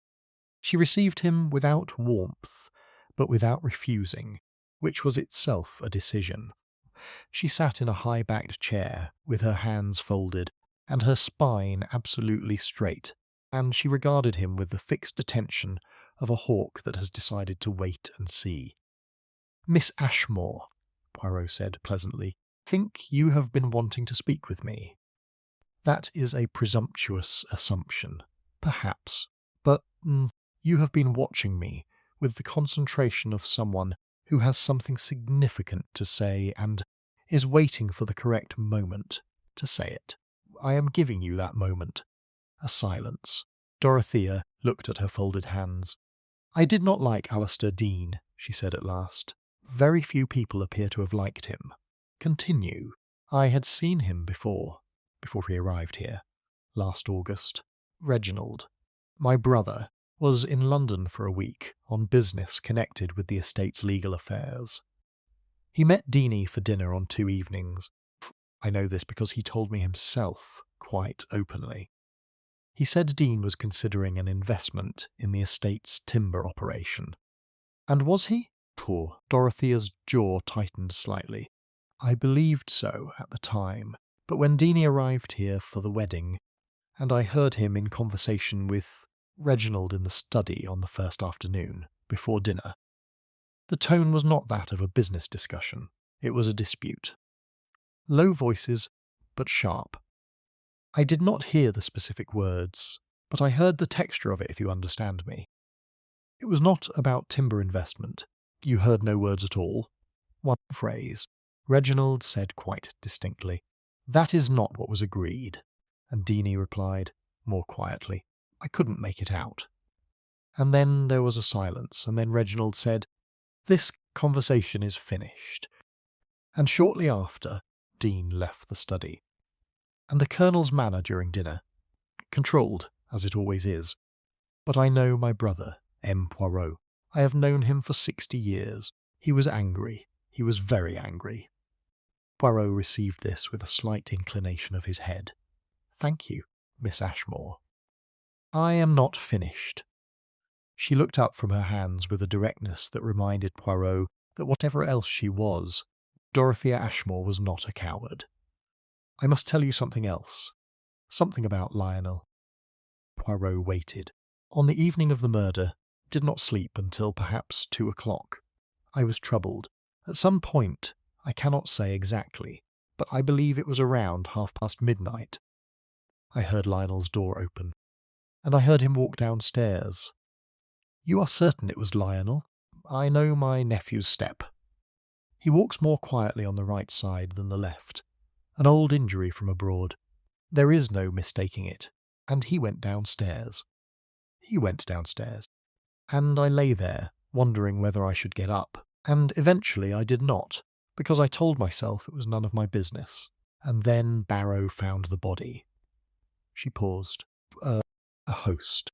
She received him without warmth, but without refusing, which was itself a decision. She sat in a high-backed chair, with her hands folded, and her spine absolutely straight, and she regarded him with the fixed attention of a hawk that has decided to wait and see. "Miss Ashmore," Poirot said pleasantly, "think you have been wanting to speak with me?" "That is a presumptuous assumption, perhaps, but you have been watching me with the concentration of someone who has something significant to say and is waiting for the correct moment to say it. I am giving you that moment." A silence. Dorothea looked at her folded hands. "I did not like Alistair Dean," she said at last. "Very few people appear to have liked him. Continue." "I had seen him before he arrived here, last August. Reginald, my brother, was in London for a week on business connected with the estate's legal affairs. He met Deanie for dinner on 2 evenings. I know this because he told me himself, quite openly. He said Dean was considering an investment in the estate's timber operation. And was he? Poor Dorothea's jaw tightened slightly. I believed so at the time, but when Deanie arrived here for the wedding, and I heard him in conversation with Reginald in the study on the first afternoon, before dinner, the tone was not that of a business discussion. It was a dispute. Low voices, but sharp. I did not hear the specific words, but I heard the texture of it, if you understand me. It was not about timber investment. You heard no words at all. One phrase. Reginald said quite distinctly, "That is not what was agreed." And Deanie replied, more quietly, "I couldn't make it out." And then there was a silence, and then Reginald said, "This conversation is finished." And shortly after, Dean left the study. And the Colonel's manner during dinner, controlled, as it always is. But I know my brother, M. Poirot. I have known him for 60 years. He was angry. He was very angry. Poirot received this with a slight inclination of his head. "Thank you, Miss Ashmore." "I am not finished." She looked up from her hands with a directness that reminded Poirot that whatever else she was, Dorothea Ashmore was not a coward. "I must tell you something else. Something about Lionel." Poirot waited. "On the evening of the murder, did not sleep until perhaps 2 o'clock. I was troubled. At some point, I cannot say exactly, but I believe it was around midnight. I heard Lionel's door open, and I heard him walk downstairs." "You are certain it was Lionel?" "I know my nephew's step. He walks more quietly on the right side than the left. An old injury from abroad. There is no mistaking it. And he went downstairs." "He went downstairs." "And I lay there, wondering whether I should get up. And eventually I did not, because I told myself it was none of my business. And then Barrow found the body." She paused. A host.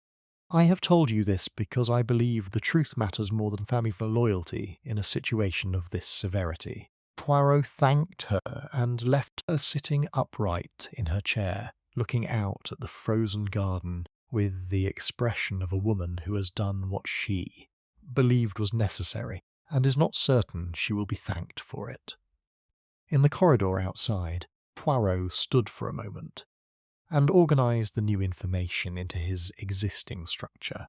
"I have told you this because I believe the truth matters more than family loyalty in a situation of this severity." Poirot thanked her and left her sitting upright in her chair, looking out at the frozen garden with the expression of a woman who has done what she believed was necessary and is not certain she will be thanked for it. In the corridor outside, Poirot stood for a moment and organised the new information into his existing structure.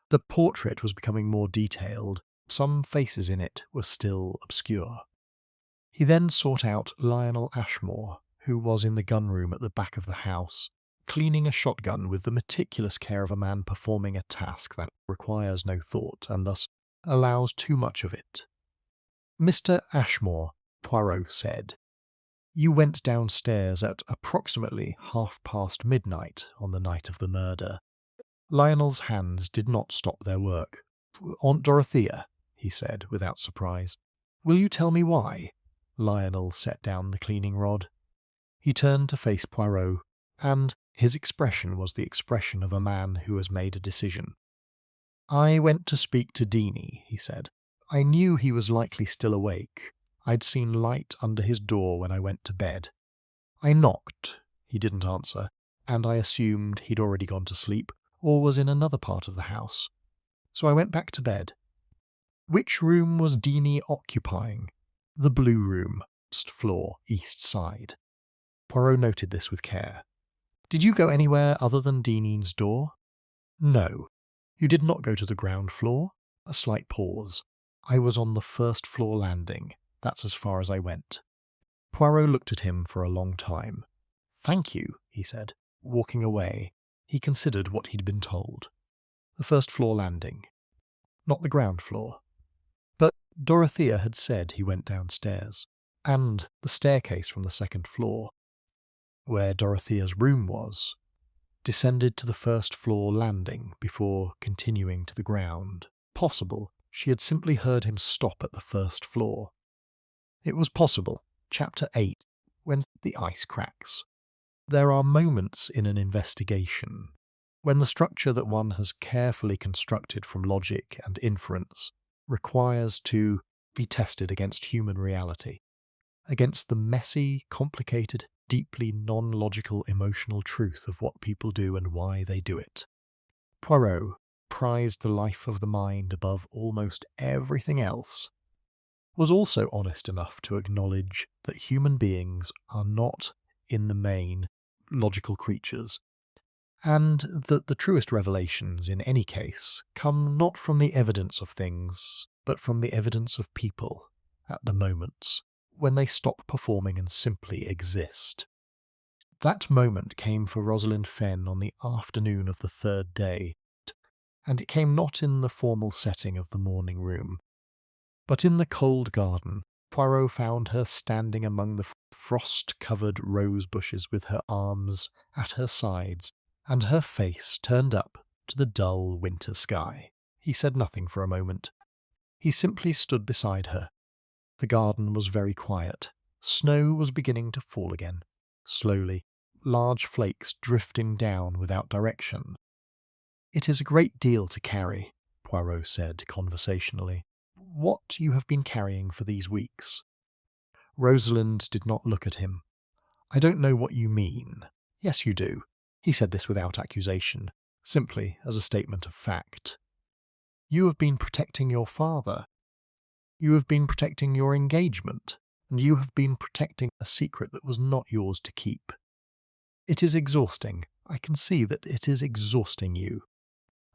The portrait was becoming more detailed. Some faces in it were still obscure. He then sought out Lionel Ashmore, who was in the gun-room at the back of the house, cleaning a shotgun with the meticulous care of a man performing a task that requires no thought and thus allows too much of it. "Mr. Ashmore," Poirot said, "you went downstairs at approximately midnight on the night of the murder." Lionel's hands did not stop their work. "Aunt Dorothea," he said without surprise. "Will you tell me why?" Lionel set down the cleaning rod. He turned to face Poirot, and his expression was the expression of a man who has made a decision. "I went to speak to Deanie," he said. "I knew he was likely still awake. I'd seen light under his door when I went to bed. I knocked. He didn't answer, and I assumed he'd already gone to sleep or was in another part of the house. So I went back to bed." "Which room was Deanie occupying?" "The blue room, first floor, east side." Poirot noted this with care. "Did you go anywhere other than Deanie's door?" "No." "You did not go to the ground floor?" A slight pause. "I was on the first floor landing. That's as far as I went." Poirot looked at him for a long time. "Thank you," he said. Walking away, he considered what he'd been told. The first floor landing. Not the ground floor. But Dorothea had said he went downstairs, and the staircase from the second floor, where Dorothea's room was. descended to the first-floor landing before continuing to the ground. Possible she had simply heard him stop at the first floor. It was possible. Chapter 8. When the ice cracks. There are moments in an investigation when the structure that one has carefully constructed from logic and inference requires to be tested against human reality, against the messy, complicated, deeply non-logical emotional truth of what people do and why they do it. Poirot prized the life of the mind above almost everything else, was also honest enough to acknowledge that human beings are not, in the main, logical creatures, and that the truest revelations, in any case, come not from the evidence of things, but from the evidence of people, at the moments when they stop performing and simply exist. That moment came for Rosalind Fenn on the afternoon of the third day, and it came not in the formal setting of the morning room, but in the cold garden. Poirot found her standing among the frost-covered rose bushes with her arms at her sides and her face turned up to the dull winter sky. He said nothing for a moment. He simply stood beside her. The garden was very quiet. Snow was beginning to fall again, slowly, large flakes drifting down without direction. "It is a great deal to carry," Poirot said conversationally. "What you have been carrying for these weeks?" Rosalind did not look at him. "I don't know what you mean." "Yes, you do." He said this without accusation, simply as a statement of fact. "You have been protecting your father. You have been protecting your engagement, and you have been protecting a secret that was not yours to keep. It is exhausting. I can see that it is exhausting you."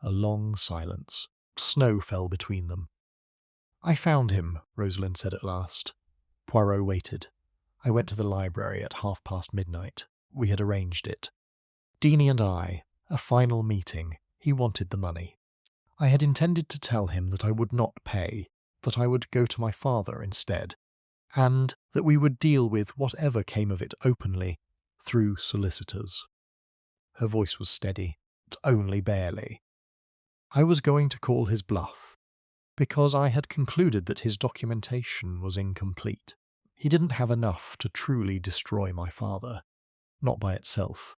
A long silence. Snow fell between them. "I found him," Rosalind said at last. Poirot waited. "I went to the library at midnight. We had arranged it. Deanie and I, a final meeting. He wanted the money. I had intended to tell him that I would not pay, that I would go to my father instead, and that we would deal with whatever came of it openly, through solicitors." Her voice was steady, but only barely. "I was going to call his bluff, because I had concluded that his documentation was incomplete. He didn't have enough to truly destroy my father. Not by itself.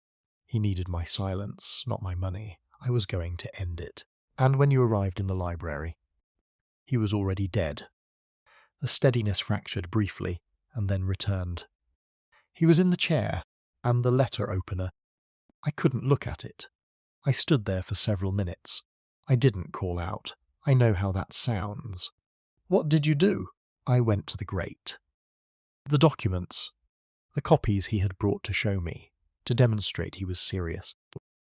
He needed my silence, not my money. I was going to end it. And when you arrived in the library, he was already dead." The steadiness fractured briefly, and then returned. "He was in the chair, and the letter opener. I couldn't look at it. I stood there for several minutes. I didn't call out. I know how that sounds." "What did you do?" "I went to the grate. The documents, the copies he had brought to show me, to demonstrate he was serious,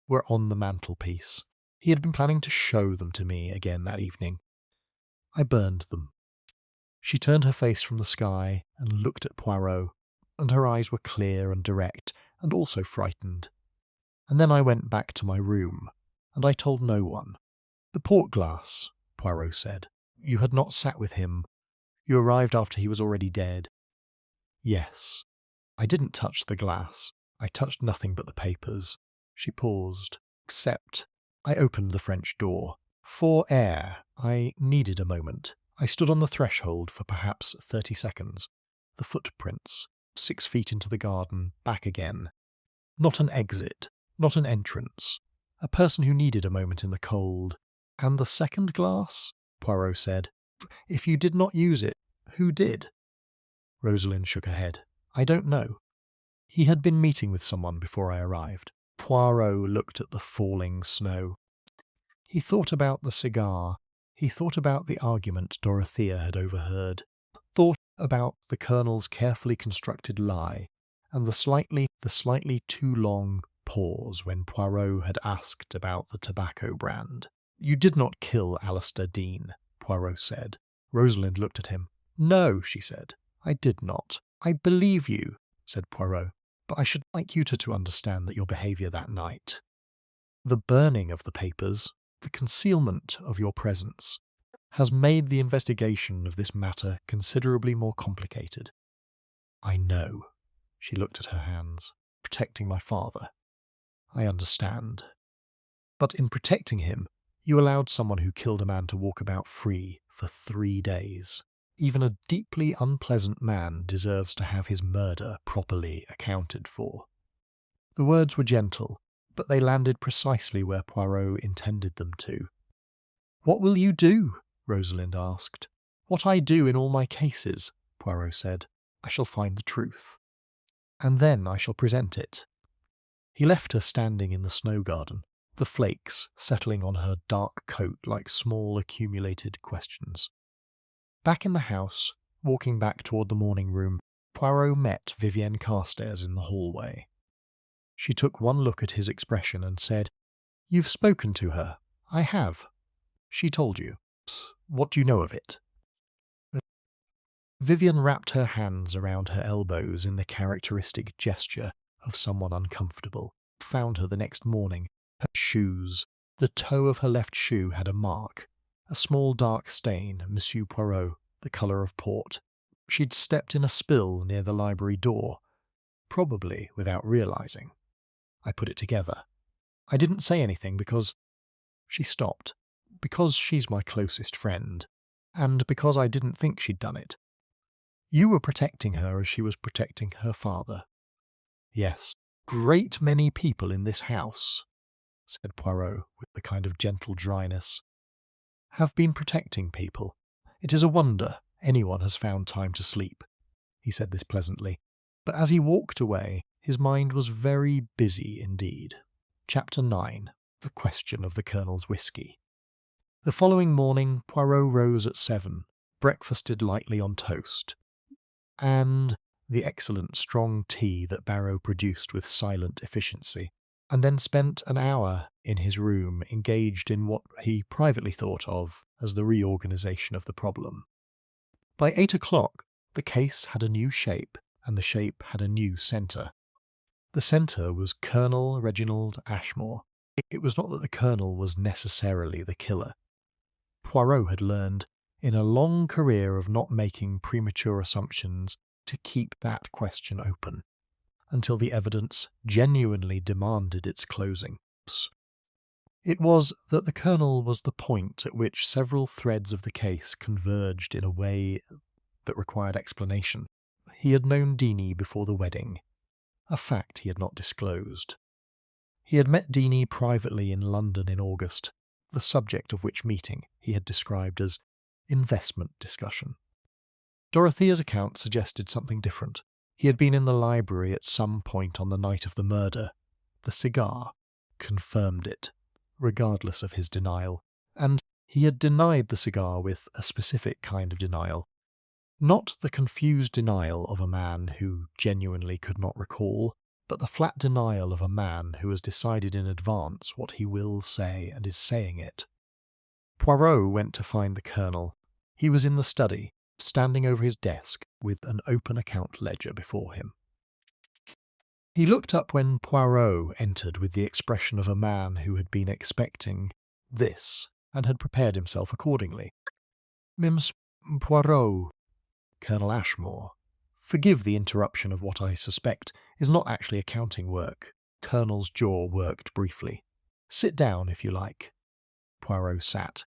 were on the mantelpiece. He had been planning to show them to me again that evening. I burned them." She turned her face from the sky and looked at Poirot, and her eyes were clear and direct, and also frightened. "And then I went back to my room, and I told no one." "The port glass," Poirot said. "You had not sat with him. You arrived after he was already dead." "Yes. I didn't touch the glass. I touched nothing but the papers." She paused. "Except I opened the French door. For air. I needed a moment. I stood on the threshold for perhaps 30 seconds. The footprints. 6 feet into the garden, back again. Not an exit, not an entrance. A person who needed a moment in the cold. And the second glass?" Poirot said. "If you did not use it, who did?" Rosalind shook her head. "I don't know. He had been meeting with someone before I arrived." Poirot looked at the falling snow. He thought about the cigar. He thought about the argument Dorothea had overheard. Thought about the Colonel's carefully constructed lie, and the slightly too long pause when Poirot had asked about the tobacco brand. "You did not kill Alistair Dean," Poirot said. Rosalind looked at him. "No," she said, "I did not." "I believe you," said Poirot, "but I should like you to understand that your behaviour that night, the burning of the papers, the concealment of your presence, has made the investigation of this matter considerably more complicated." "I know." She looked at her hands. "Protecting my father. I understand. But in protecting him, you allowed someone who killed a man to walk about free for 3 days. Even a deeply unpleasant man deserves to have his murder properly accounted for. The words were gentle, but they landed precisely where Poirot intended them to. "What will you do?" Rosalind asked. "What I do in all my cases," Poirot said. "I shall find the truth. And then I shall present it." He left her standing in the snow garden, the flakes settling on her dark coat like small accumulated questions. Back in the house, walking back toward the morning room, Poirot met Vivienne Carstairs in the hallway. She took one look at his expression and said, "You've spoken to her." "I have." "She told you. What do you know of it?" Vivienne wrapped her hands around her elbows in the characteristic gesture of someone uncomfortable. Found her the next morning. Her shoes. The toe of her left shoe had a mark. A small dark stain, Monsieur Poirot, the colour of port. She'd stepped in a spill near the library door, probably without realising. I put it together. I didn't say anything because... She stopped. Because she's my closest friend. And because I didn't think she'd done it. You were protecting her as she was protecting her father. Yes, great many people in this house, said Poirot with a kind of gentle dryness, have been protecting people. It is a wonder anyone has found time to sleep. He said this pleasantly, but as he walked away, his mind was very busy indeed. Chapter 9. The Question of the Colonel's Whisky. The following morning, Poirot rose at 7, breakfasted lightly on toast, and the excellent strong tea that Barrow produced with silent efficiency, and then spent an hour in his room engaged in what he privately thought of as the reorganization of the problem. By 8 o'clock, the case had a new shape, and the shape had a new centre. The centre was Colonel Reginald Ashmore. It was not that the Colonel was necessarily the killer. Poirot had learned, in a long career of not making premature assumptions, to keep that question open, until the evidence genuinely demanded its closing. It was that the Colonel was the point at which several threads of the case converged in a way that required explanation. He had known Deanie before the wedding, a fact he had not disclosed. He had met Deanie privately in London in August, the subject of which meeting he had described as investment discussion. Dorothea's account suggested something different. He had been in the library at some point on the night of the murder. The cigar confirmed it, regardless of his denial, and he had denied the cigar with a specific kind of denial. Not the confused denial of a man who genuinely could not recall, but the flat denial of a man who has decided in advance what he will say and is saying it. Poirot went to find the Colonel. He was in the study, standing over his desk with an open account ledger before him. He looked up when Poirot entered with the expression of a man who had been expecting this and had prepared himself accordingly. "Mims Poirot, Colonel Ashmore. Forgive the interruption of what I suspect is not actually accounting work." Colonel's jaw worked briefly. "Sit down, if you like." Poirot sat.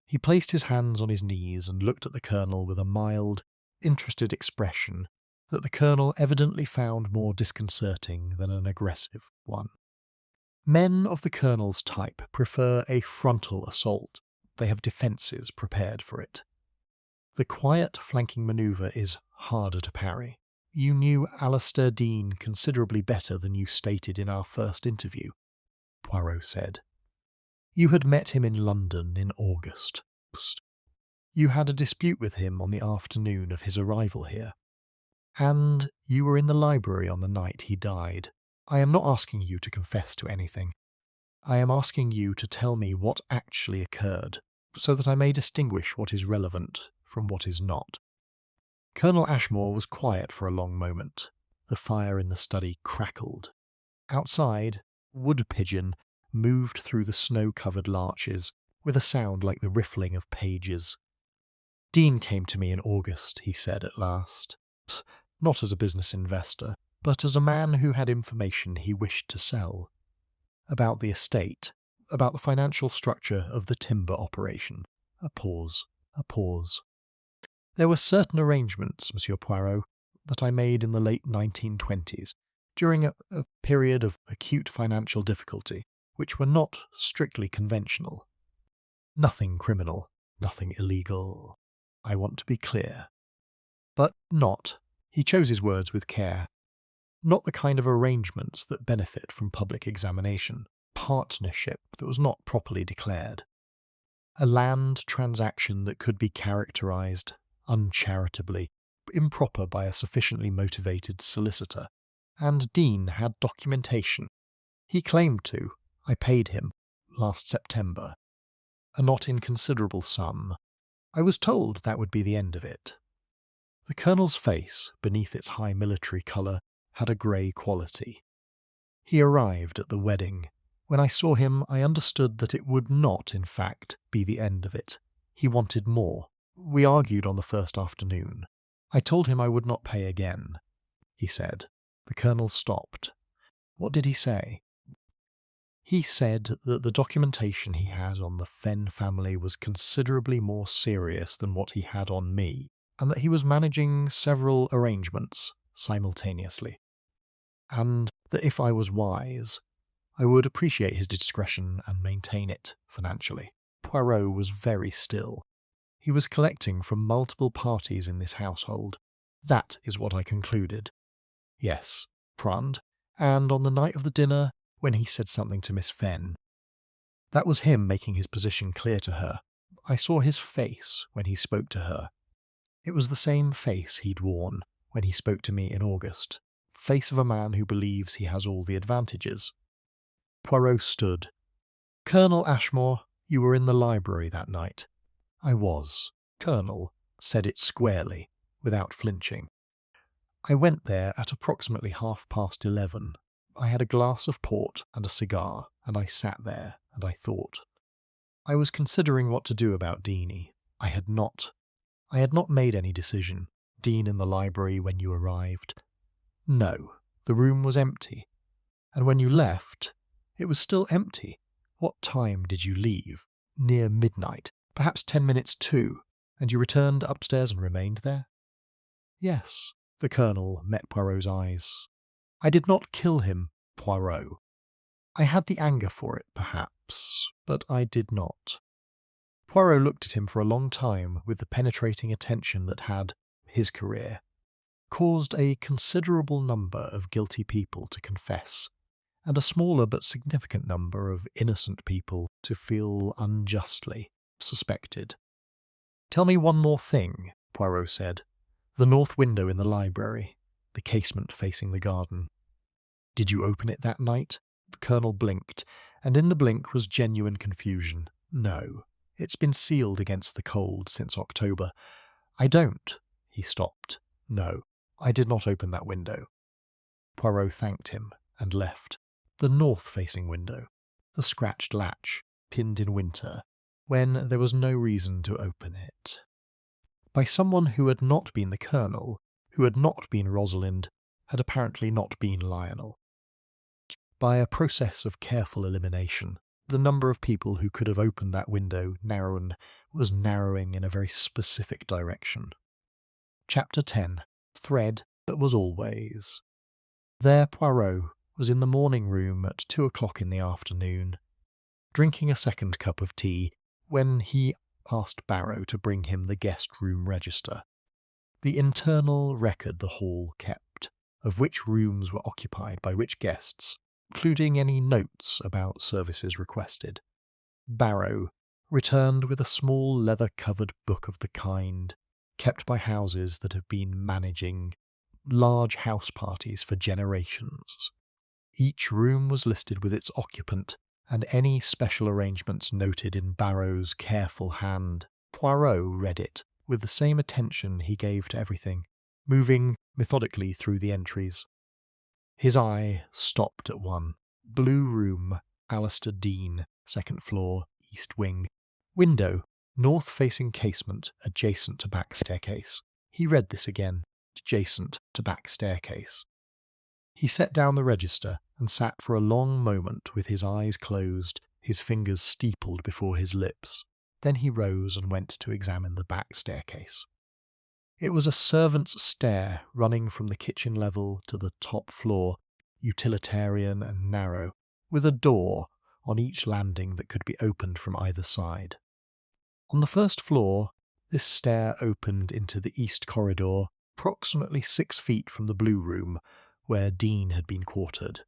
He placed his hands on his knees and looked at the Colonel with a mild, interested expression that the Colonel evidently found more disconcerting than an aggressive one. Men of the Colonel's type prefer a frontal assault. They have defences prepared for it. The quiet flanking manoeuvre is harder to parry. You knew Alistair Dean considerably better than you stated in our first interview, Poirot said. You had met him in London in August. You had a dispute with him on the afternoon of his arrival here. And you were in the library on the night he died. I am not asking you to confess to anything. I am asking you to tell me what actually occurred, so that I may distinguish what is relevant from what is not. Colonel Ashmore was quiet for a long moment. The fire in the study crackled. Outside, wood pigeon moved through the snow-covered larches with a sound like the riffling of pages. "Dean came to me in August," he said at last. "Not as a business investor, but as a man who had information he wished to sell. about the estate, about the financial structure of the timber operation. A pause. A pause. There were certain arrangements, Monsieur Poirot, that I made in the late 1920s, during a period of acute financial difficulty, which were not strictly conventional. Nothing criminal, nothing illegal. I want to be clear. But not, he chose his words with care, not the kind of arrangements that benefit from public examination, partnership that was not properly declared. A land transaction that could be characterized uncharitably, improper by a sufficiently motivated solicitor. And Dean had documentation. He claimed to. I paid him, last September. A not inconsiderable sum. I was told that would be the end of it. The Colonel's face, beneath its high military colour, had a grey quality. He arrived at the wedding. When I saw him, I understood that it would not, in fact, be the end of it. He wanted more. We argued on the first afternoon. I told him I would not pay again. He said. The Colonel stopped. What did he say? He said that the documentation he had on the Fenn family was considerably more serious than what he had on me, and that he was managing several arrangements simultaneously, and that if I was wise, I would appreciate his discretion and maintain it financially. Poirot was very still. He was collecting from multiple parties in this household. That is what I concluded. Yes, Prand, and on the night of the dinner, when he said something to Miss Fenn. That was him making his position clear to her. I saw his face when he spoke to her. It was the same face he'd worn when he spoke to me in August. Face of a man who believes he has all the advantages. Poirot stood. Colonel Ashmore, you were in the library that night. I was. Colonel said it squarely, without flinching. I went there at approximately 11:30. I had a glass of port and a cigar, and I sat there, and I thought. I was considering what to do about Deanie. I had not made any decision. Dean in the library when you arrived. No, the room was empty. And when you left, it was still empty. What time did you leave? Near midnight, perhaps 10 minutes to, and you returned upstairs and remained there? Yes, the Colonel met Poirot's eyes. I did not kill him, Poirot. I had the anger for it, perhaps, but I did not. Poirot looked at him for a long time with the penetrating attention that had, his career, caused a considerable number of guilty people to confess, and a smaller but significant number of innocent people to feel unjustly suspected. Tell me one more thing, Poirot said. The north window in the library, the casement facing the garden. Did you open it that night? The Colonel blinked, and in the blink was genuine confusion. No, it's been sealed against the cold since October. I don't. He stopped. No, I did not open that window. Poirot thanked him and left. The north-facing window, the scratched latch, pinned in winter, when there was no reason to open it. By someone who had not been the Colonel, who had not been Rosalind, had apparently not been Lionel. By a process of careful elimination, the number of people who could have opened that window was narrowing in a very specific direction. Chapter 10. Thread that was always. There Poirot was in the morning room at 2:00 in the afternoon, drinking a second cup of tea, when he asked Barrow to bring him the guest room register, the internal record the hall kept, of which rooms were occupied by which guests, including any notes about services requested. Barrow returned with a small leather-covered book of the kind, kept by houses that have been managing large house parties for generations. Each room was listed with its occupant, and any special arrangements noted in Barrow's careful hand. Poirot read it with the same attention he gave to everything, moving methodically through the entries. His eye stopped at one. Blue room, Alistair Dean, second floor, east wing. Window, north-facing casement, adjacent to back staircase. He read this again, adjacent to back staircase. He set down the register and sat for a long moment with his eyes closed, his fingers steepled before his lips. Then he rose and went to examine the back staircase. It was a servant's stair running from the kitchen level to the top floor, utilitarian and narrow, with a door on each landing that could be opened from either side. On the first floor, this stair opened into the east corridor, approximately 6 feet from the Blue Room, where Dean had been quartered.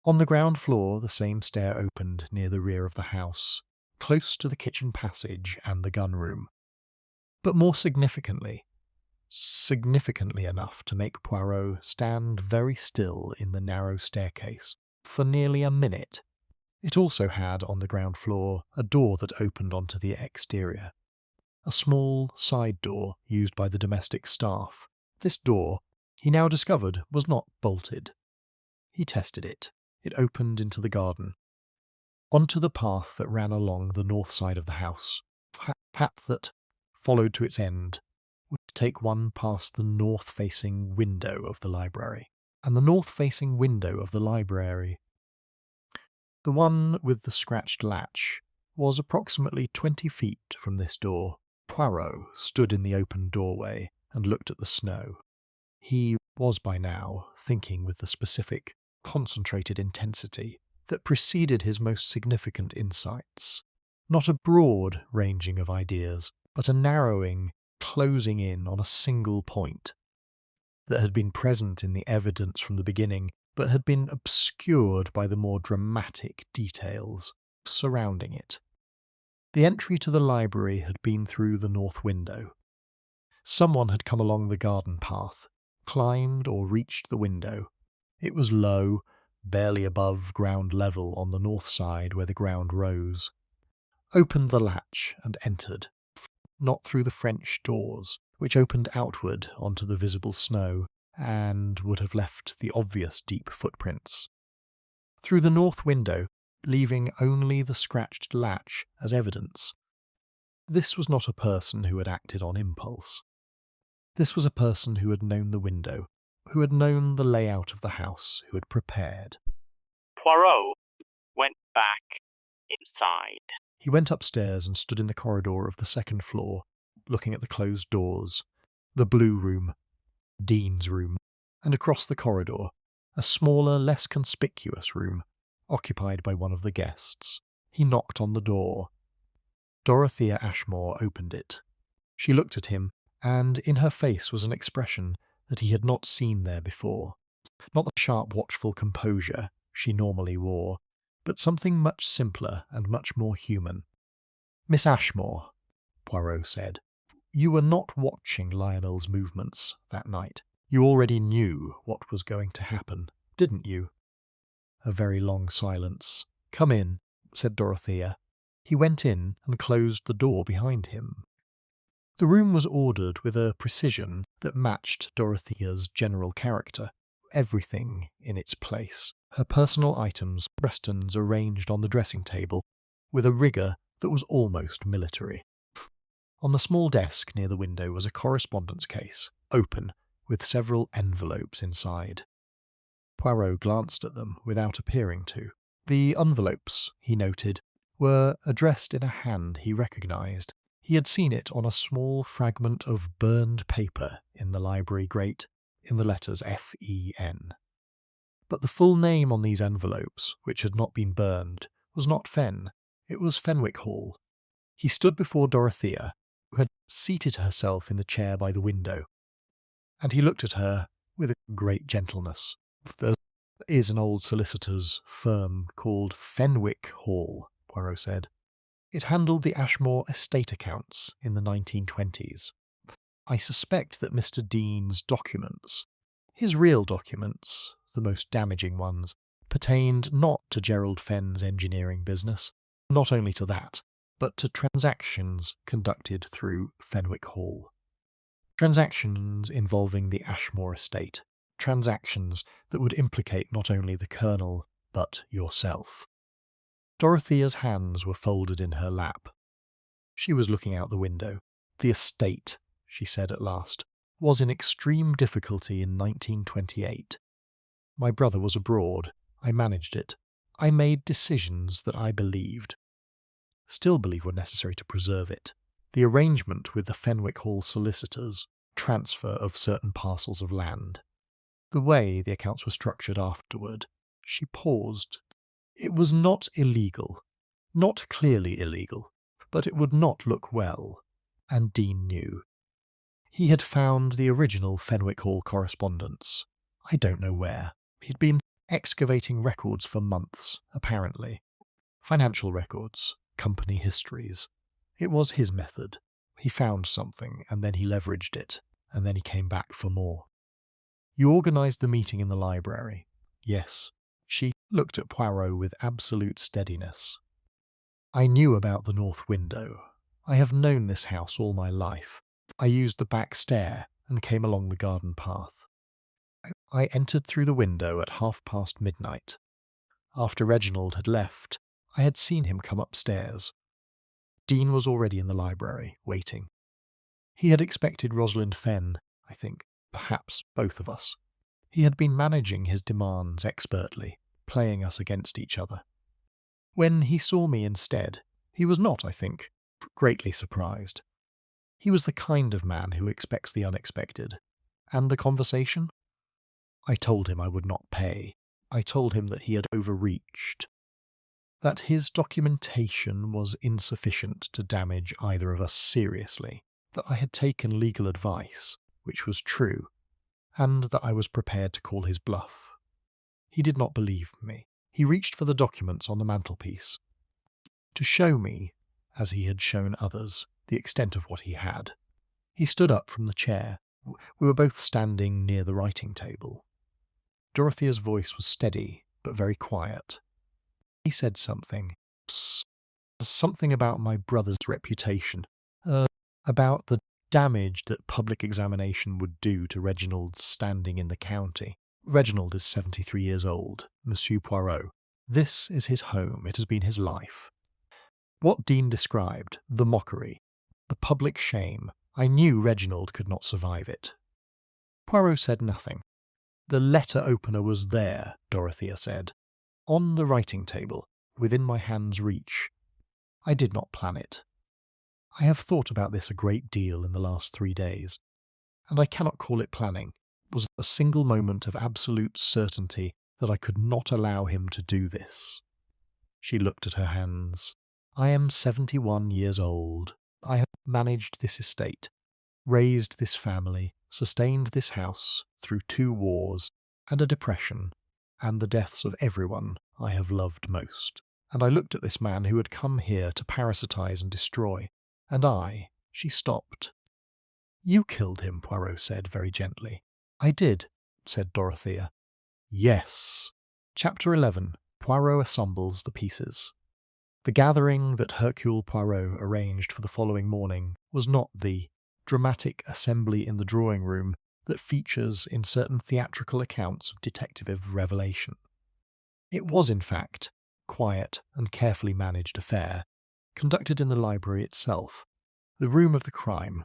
On the ground floor, the same stair opened near the rear of the house, close to the kitchen passage and the gun room. But more significantly enough to make Poirot stand very still in the narrow staircase for nearly a minute. It also had, on the ground floor, a door that opened onto the exterior. A small side door used by the domestic staff. This door, he now discovered, was not bolted. He tested it. It opened into the garden, onto the path that ran along the north side of the house, a path that, followed to its end, would take one past the north-facing window of the library. And the north-facing window of the library, the one with the scratched latch, was approximately 20 feet from this door. Poirot stood in the open doorway and looked at the snow. He was by now thinking with the specific, concentrated intensity that preceded his most significant insights. Not a broad ranging of ideas, but a narrowing, closing in on a single point that had been present in the evidence from the beginning, but had been obscured by the more dramatic details surrounding it. The entry to the library had been through the north window. Someone had come along the garden path, climbed or reached the window. It was low, barely above ground level on the north side where the ground rose. Opened the latch and entered, not through the French doors, which opened outward onto the visible snow and would have left the obvious deep footprints. Through the north window, leaving only the scratched latch as evidence. This was not a person who had acted on impulse. This was a person who had known the window, who had known the layout of the house, who had prepared. Poirot went back inside. He went upstairs and stood in the corridor of the second floor, looking at the closed doors, the Blue Room, Dean's room, and across the corridor, a smaller, less conspicuous room, occupied by one of the guests. He knocked on the door. Dorothea Ashmore opened it. She looked at him, and in her face was an expression that he had not seen there before. Not the sharp, watchful composure she normally wore, but something much simpler and much more human. "Miss Ashmore," Poirot said, "you were not watching Lionel's movements that night. You already knew what was going to happen, didn't you?" A very long silence. "Come in," said Dorothea. He went in and closed the door behind him. The room was ordered with a precision that matched Dorothea's general character. Everything in its place. Her personal items, Prestons arranged on the dressing table, with a rigour that was almost military. On the small desk near the window was a correspondence case, open, with several envelopes inside. Poirot glanced at them without appearing to. The envelopes, he noted, were addressed in a hand he recognised. He had seen it on a small fragment of burned paper in the library grate, in the letters F-E-N. But the full name on these envelopes, which had not been burned, was not Fen. It was Fenwick Hall. He stood before Dorothea, who had seated herself in the chair by the window, and he looked at her with a great gentleness. "There is an old solicitor's firm called Fenwick Hall," Poirot said. "It handled the Ashmore estate accounts in the 1920s. I suspect that Mr. Dean's documents, his real documents, the most damaging ones, pertained not to Gerald Fenn's engineering business, not only to that, but to transactions conducted through Fenwick Hall. Transactions involving the Ashmore estate. Transactions that would implicate not only the Colonel, but yourself." Dorothea's hands were folded in her lap. She was looking out the window. "The estate," she said at last, "was in extreme difficulty in 1928. My brother was abroad. I managed it. I made decisions that I believed, still believe were necessary to preserve it. The arrangement with the Fenwick Hall solicitors, transfer of certain parcels of land, the way the accounts were structured afterward. She paused. It was not illegal, not clearly illegal, but it would not look well, and Dean knew. He had found the original Fenwick Hall correspondence. I don't know where. He'd been excavating records for months, apparently. Financial records, company histories. It was his method. He found something, and then he leveraged it, and then he came back for more. You organised the meeting in the library. Yes. She looked at Poirot with absolute steadiness. I knew about the north window. I have known this house all my life. I used the back stair and came along the garden path. I entered through the window at midnight. After Reginald had left, I had seen him come upstairs. Dean was already in the library, waiting. He had expected Rosalind Fenn, I think, perhaps both of us. He had been managing his demands expertly, playing us against each other. When he saw me instead, he was not, I think, greatly surprised. He was the kind of man who expects the unexpected. And the conversation? I told him I would not pay. I told him that he had overreached. That his documentation was insufficient to damage either of us seriously. That I had taken legal advice, which was true, and that I was prepared to call his bluff. He did not believe me. He reached for the documents on the mantelpiece. To show me, as he had shown others, the extent of what he had. He stood up from the chair. We were both standing near the writing table. Dorothea's voice was steady, but very quiet. He said something. Something about my brother's reputation. About the damage that public examination would do to Reginald's standing in the county. Reginald is 73 years old, Monsieur Poirot. This is his home. It has been his life. What Dean described, the mockery, the public shame, I knew Reginald could not survive it. Poirot said nothing. The letter opener was there, Dorothea said. On the writing table, within my hand's reach. I did not plan it. I have thought about this a great deal in the last 3 days, and I cannot call it planning. It was a single moment of absolute certainty that I could not allow him to do this. She looked at her hands. I am 71 years old. I have managed this estate, raised this family, sustained this house through 2 wars and a depression, and the deaths of everyone I have loved most. And I looked at this man who had come here to parasitize and destroy, and she stopped. You killed him, Poirot said very gently. I did, said Dorothea. Yes. Chapter 11. Poirot assembles the pieces. The gathering that Hercule Poirot arranged for the following morning was not the dramatic assembly in the drawing-room that features in certain theatrical accounts of detective revelation. It was, in fact, quiet and carefully managed affair, conducted in the library itself, the room of the crime,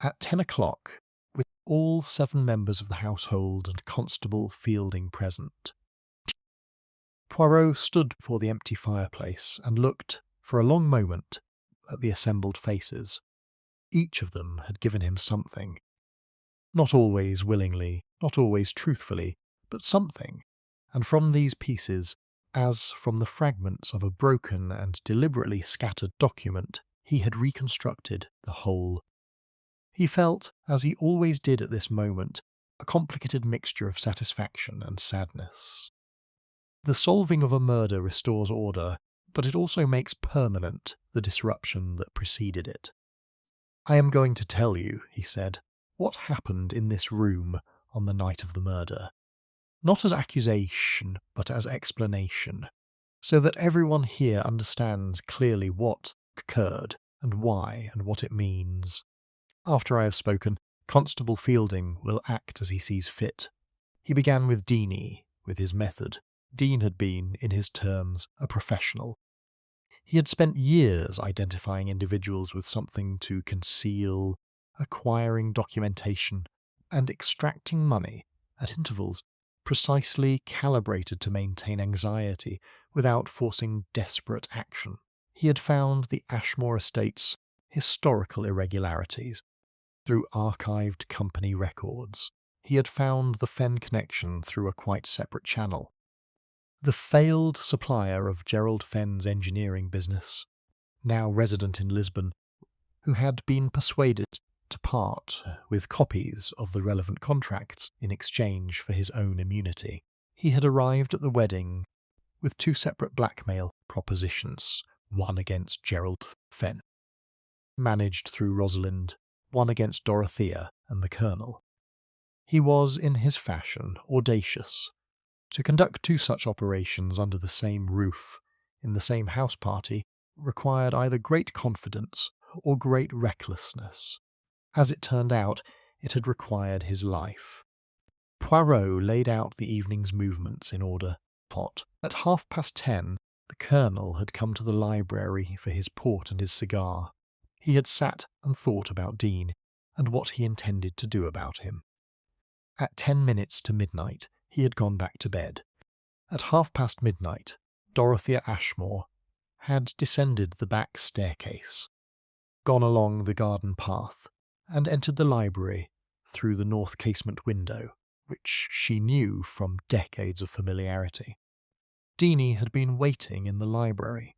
at 10 o'clock, with all 7 members of the household and Constable Fielding present. Poirot stood before the empty fireplace and looked, for a long moment, at the assembled faces. Each of them had given him something. Not always willingly, not always truthfully, but something, and from these pieces, as from the fragments of a broken and deliberately scattered document, he had reconstructed the whole. He felt, as he always did at this moment, a complicated mixture of satisfaction and sadness. The solving of a murder restores order, but it also makes permanent the disruption that preceded it. I am going to tell you, he said, what happened in this room on the night of the murder. Not as accusation, but as explanation, so that everyone here understands clearly what occurred and why and what it means. After I have spoken, Constable Fielding will act as he sees fit. He began with Deanie, with his method. Dean had been, in his terms, a professional. He had spent years identifying individuals with something to conceal, acquiring documentation, and extracting money, at intervals, precisely calibrated to maintain anxiety without forcing desperate action. He had found the Ashmore estate's historical irregularities through archived company records. He had found the Fenn connection through a quite separate channel. The failed supplier of Gerald Fenn's engineering business, now resident in Lisbon, who had been persuaded to part with copies of the relevant contracts in exchange for his own immunity. He had arrived at the wedding with two separate blackmail propositions, one against Gerald Fenn, managed through Rosalind, one against Dorothea and the Colonel. He was, in his fashion, audacious. To conduct two such operations under the same roof, in the same house party, required either great confidence or great recklessness. As it turned out, it had required his life. Poirot laid out the evening's movements in order. At 10:30, the Colonel had come to the library for his port and his cigar. He had sat and thought about Dean, and what he intended to do about him. At 10 minutes to midnight, he had gone back to bed. At midnight, Dorothea Ashmore had descended the back staircase, gone along the garden path, and entered the library through the north casement window, which she knew from decades of familiarity. Deanie had been waiting in the library.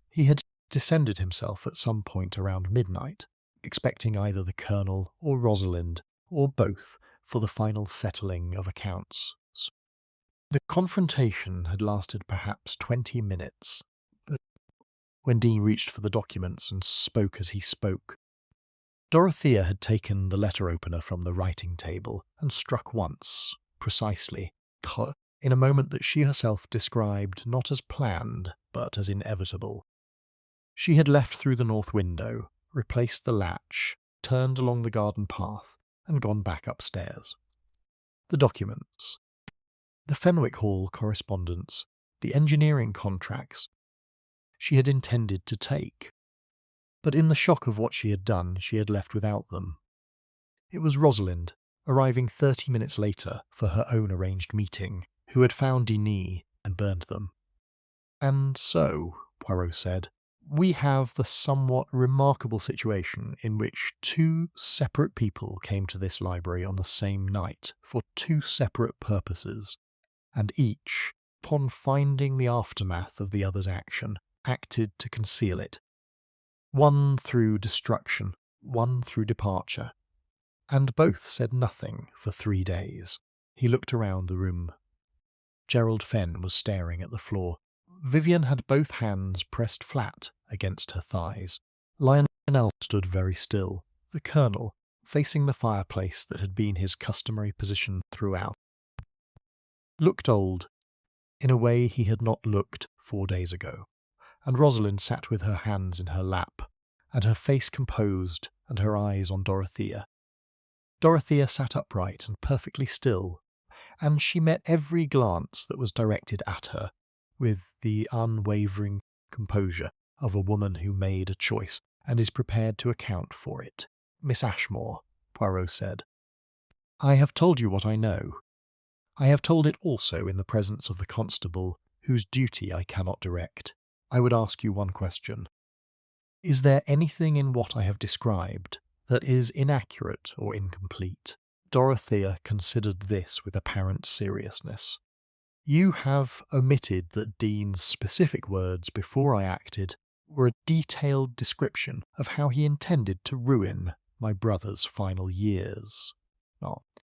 He had descended himself at some point around midnight, expecting either the Colonel or Rosalind, or both, for the final settling of accounts. The confrontation had lasted perhaps 20 minutes, but when Dean reached for the documents and spoke as he spoke, Dorothea had taken the letter opener from the writing table and struck once, precisely, in a moment that she herself described not as planned, but as inevitable. She had left through the north window, replaced the latch, turned along the garden path, and gone back upstairs. The documents, the Fenwick Hall correspondence, the engineering contracts, she had intended to take. But in the shock of what she had done, she had left without them. It was Rosalind, arriving 30 minutes later for her own arranged meeting, who had found Denis and burned them. And so, Poirot said, we have the somewhat remarkable situation in which two separate people came to this library on the same night for two separate purposes, and each, upon finding the aftermath of the other's action, acted to conceal it. One through destruction, one through departure, and both said nothing for 3 days. He looked around the room. Gerald Fenn was staring at the floor. Vivian had both hands pressed flat against her thighs. Lionel stood very still, the Colonel, facing the fireplace that had been his customary position throughout, looked old, in a way he had not looked 4 days ago, and Rosalind sat with her hands in her lap, and her face composed and her eyes on Dorothea. Dorothea sat upright and perfectly still, and she met every glance that was directed at her with the unwavering composure of a woman who made a choice and is prepared to account for it. Miss Ashmore, Poirot said, I have told you what I know. I have told it also in the presence of the constable whose duty I cannot direct. I would ask you one question. Is there anything in what I have described that is inaccurate or incomplete? Dorothea considered this with apparent seriousness. You have omitted that Dean's specific words before I acted were a detailed description of how he intended to ruin my brother's final years.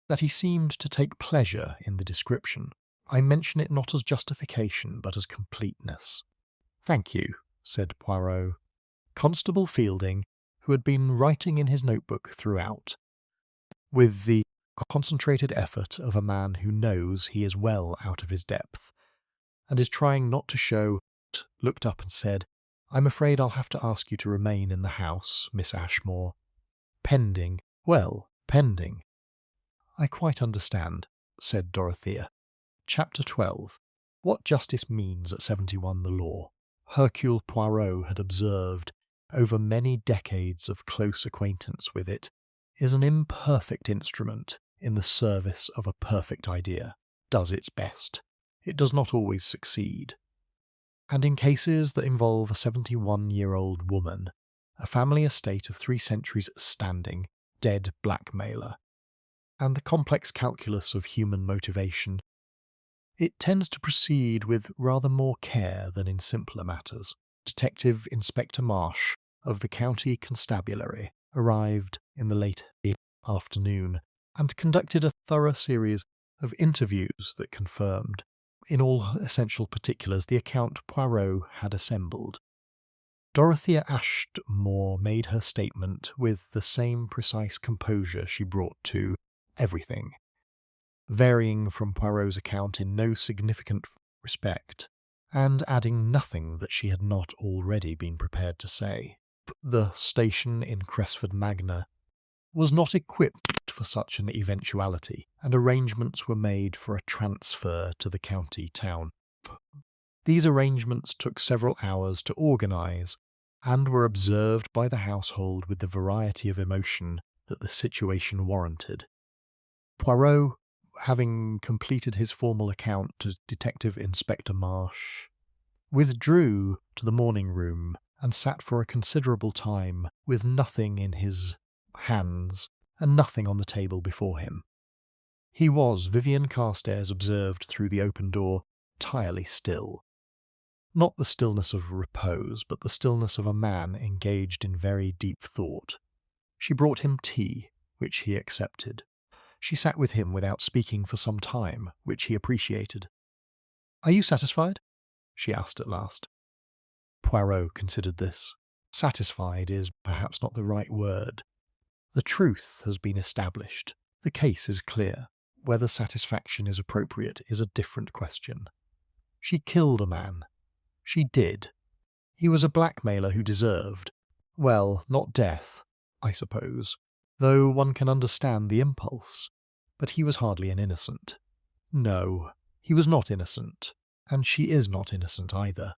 That he seemed to take pleasure in the description. I mention it not as justification, but as completeness. Thank you, said Poirot. Constable Fielding, who had been writing in his notebook throughout, with the concentrated effort of a man who knows he is well out of his depth, and is trying not to show, looked up and said, I'm afraid I'll have to ask you to remain in the house, Miss Ashmore. Pending. Well, pending. I quite understand, said Dorothea. Chapter 12. What justice means at 71 the law. Hercule Poirot had observed, over many decades of close acquaintance with it, is an imperfect instrument in the service of a perfect idea. does its best. It does not always succeed. And in cases that involve a 71-year-old woman, a family estate of 3 centuries standing, dead blackmailer, and the complex calculus of human motivation, it tends to proceed with rather more care than in simpler matters. Detective Inspector Marsh of the County Constabulary arrived in the late afternoon and conducted a thorough series of interviews that confirmed, in all essential particulars, the account Poirot had assembled. Dorothea Ashmore made her statement with the same precise composure she brought to everything, varying from Poirot's account in no significant respect, and adding nothing that she had not already been prepared to say. The station in Cresford Magna was not equipped for such an eventuality, and arrangements were made for a transfer to the county town. These arrangements took several hours to organise, and were observed by the household with the variety of emotion that the situation warranted. Poirot, having completed his formal account to Detective Inspector Marsh, withdrew to the morning room and sat for a considerable time with nothing in his hands and nothing on the table before him. He was, Vivian Carstairs observed through the open door, entirely still. Not the stillness of repose, but the stillness of a man engaged in very deep thought. She brought him tea, which he accepted. She sat with him without speaking for some time, which he appreciated. "Are you satisfied?" she asked at last. Poirot considered this. Satisfied is perhaps not the right word. The truth has been established. The case is clear. Whether satisfaction is appropriate is a different question. She killed a man. She did. He was a blackmailer who deserved, well, not death, I suppose, though one can understand the impulse. But he was hardly an innocent. No, he was not innocent, and she is not innocent either.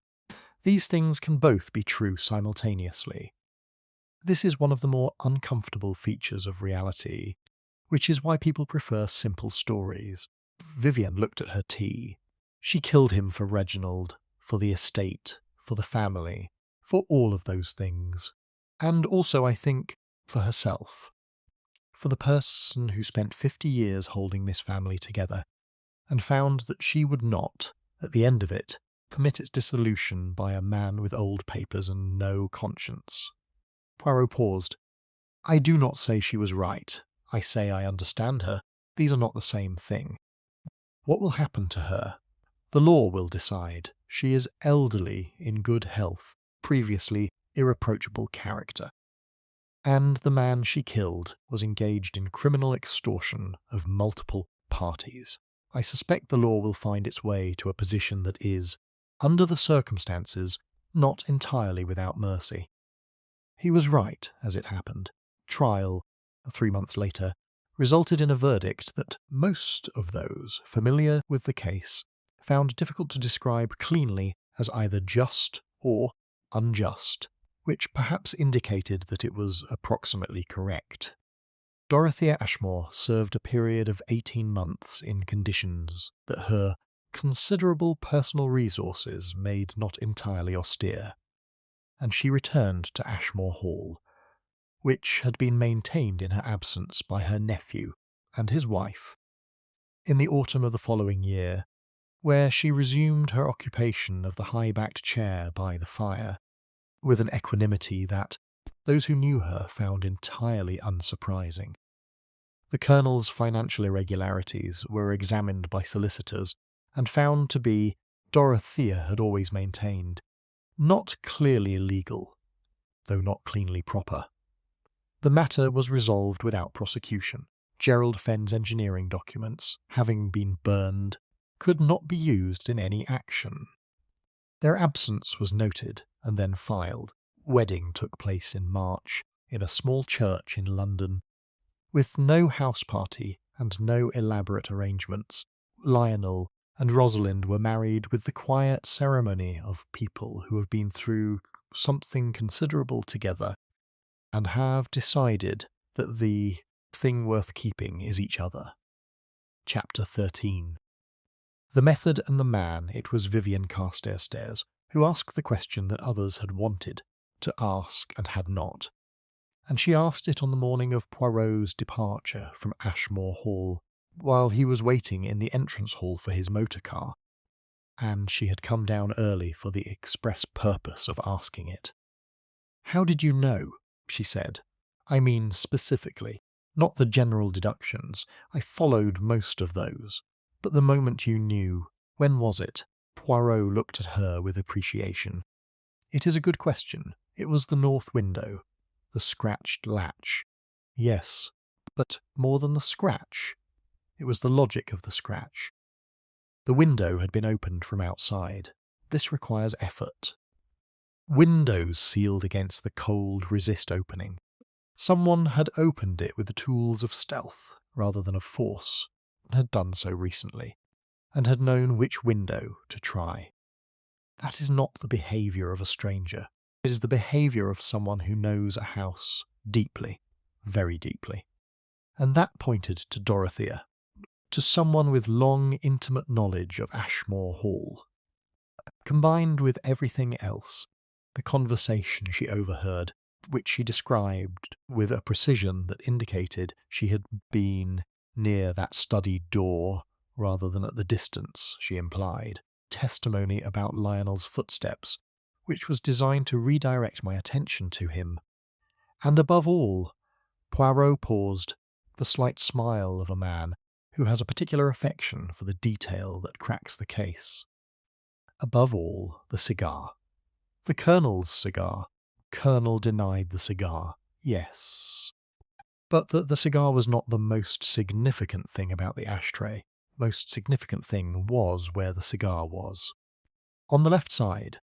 These things can both be true simultaneously. This is one of the more uncomfortable features of reality, which is why people prefer simple stories. Vivian looked at her tea. She killed him for Reginald, for the estate, for the family, for all of those things. And also, I think, for herself. For the person who spent 50 years holding this family together, and found that she would not, at the end of it, permit its dissolution by a man with old papers and no conscience. Poirot paused. "I do not say she was right. I say I understand her. These are not the same thing. What will happen to her? The law will decide. She is elderly, in good health, previously irreproachable character. And the man she killed was engaged in criminal extortion of multiple parties. I suspect the law will find its way to a position that is, under the circumstances, not entirely without mercy." He was right, as it happened. Trial, 3 months later, resulted in a verdict that most of those familiar with the case found difficult to describe cleanly as either just or unjust, which perhaps indicated that it was approximately correct. Dorothea Ashmore served a period of 18 months in conditions that her considerable personal resources made not entirely austere, and she returned to Ashmore Hall, which had been maintained in her absence by her nephew and his wife, in the autumn of the following year, where she resumed her occupation of the high-backed chair by the fire, with an equanimity that those who knew her found entirely unsurprising. The Colonel's financial irregularities were examined by solicitors and found to be, Dorothea had always maintained, not clearly illegal, though not cleanly proper. The matter was resolved without prosecution. Gerald Fenn's engineering documents, having been burned, could not be used in any action. Their absence was noted and then filed. Wedding took place in March in a small church in London, with no house party and no elaborate arrangements. Lionel and Rosalind were married with the quiet ceremony of people who have been through something considerable together and have decided that the thing worth keeping is each other. Chapter 13. The method and the man, it was Vivienne Carstairs who asked the question that others had wanted to ask and had not. And she asked it on the morning of Poirot's departure from Ashmore Hall, while he was waiting in the entrance hall for his motor car, and she had come down early for the express purpose of asking it. "How did you know?" she said. "I mean specifically, not the general deductions. I followed most of those. But the moment you knew, when was it?" Poirot looked at her with appreciation. "It is a good question. It was the north window. The scratched latch. Yes, but more than the scratch. It was the logic of the scratch. The window had been opened from outside. This requires effort. Windows sealed against the cold resist opening. Someone had opened it with the tools of stealth rather than of force, and had done so recently, and had known which window to try. That is not the behaviour of a stranger. It is the behaviour of someone who knows a house deeply, very deeply. And that pointed to Dorothea, to someone with long, intimate knowledge of Ashmore Hall. Combined with everything else, the conversation she overheard, which she described with a precision that indicated she had been near that studied door rather than at the distance she implied, testimony about Lionel's footsteps, which was designed to redirect my attention to him. And above all, Poirot paused, the slight smile of a man who has a particular affection for the detail that cracks the case. Above all, the cigar. The Colonel's cigar. Colonel denied the cigar, yes. But the cigar was not the most significant thing about the ashtray. Most significant thing was where the cigar was. On the left side,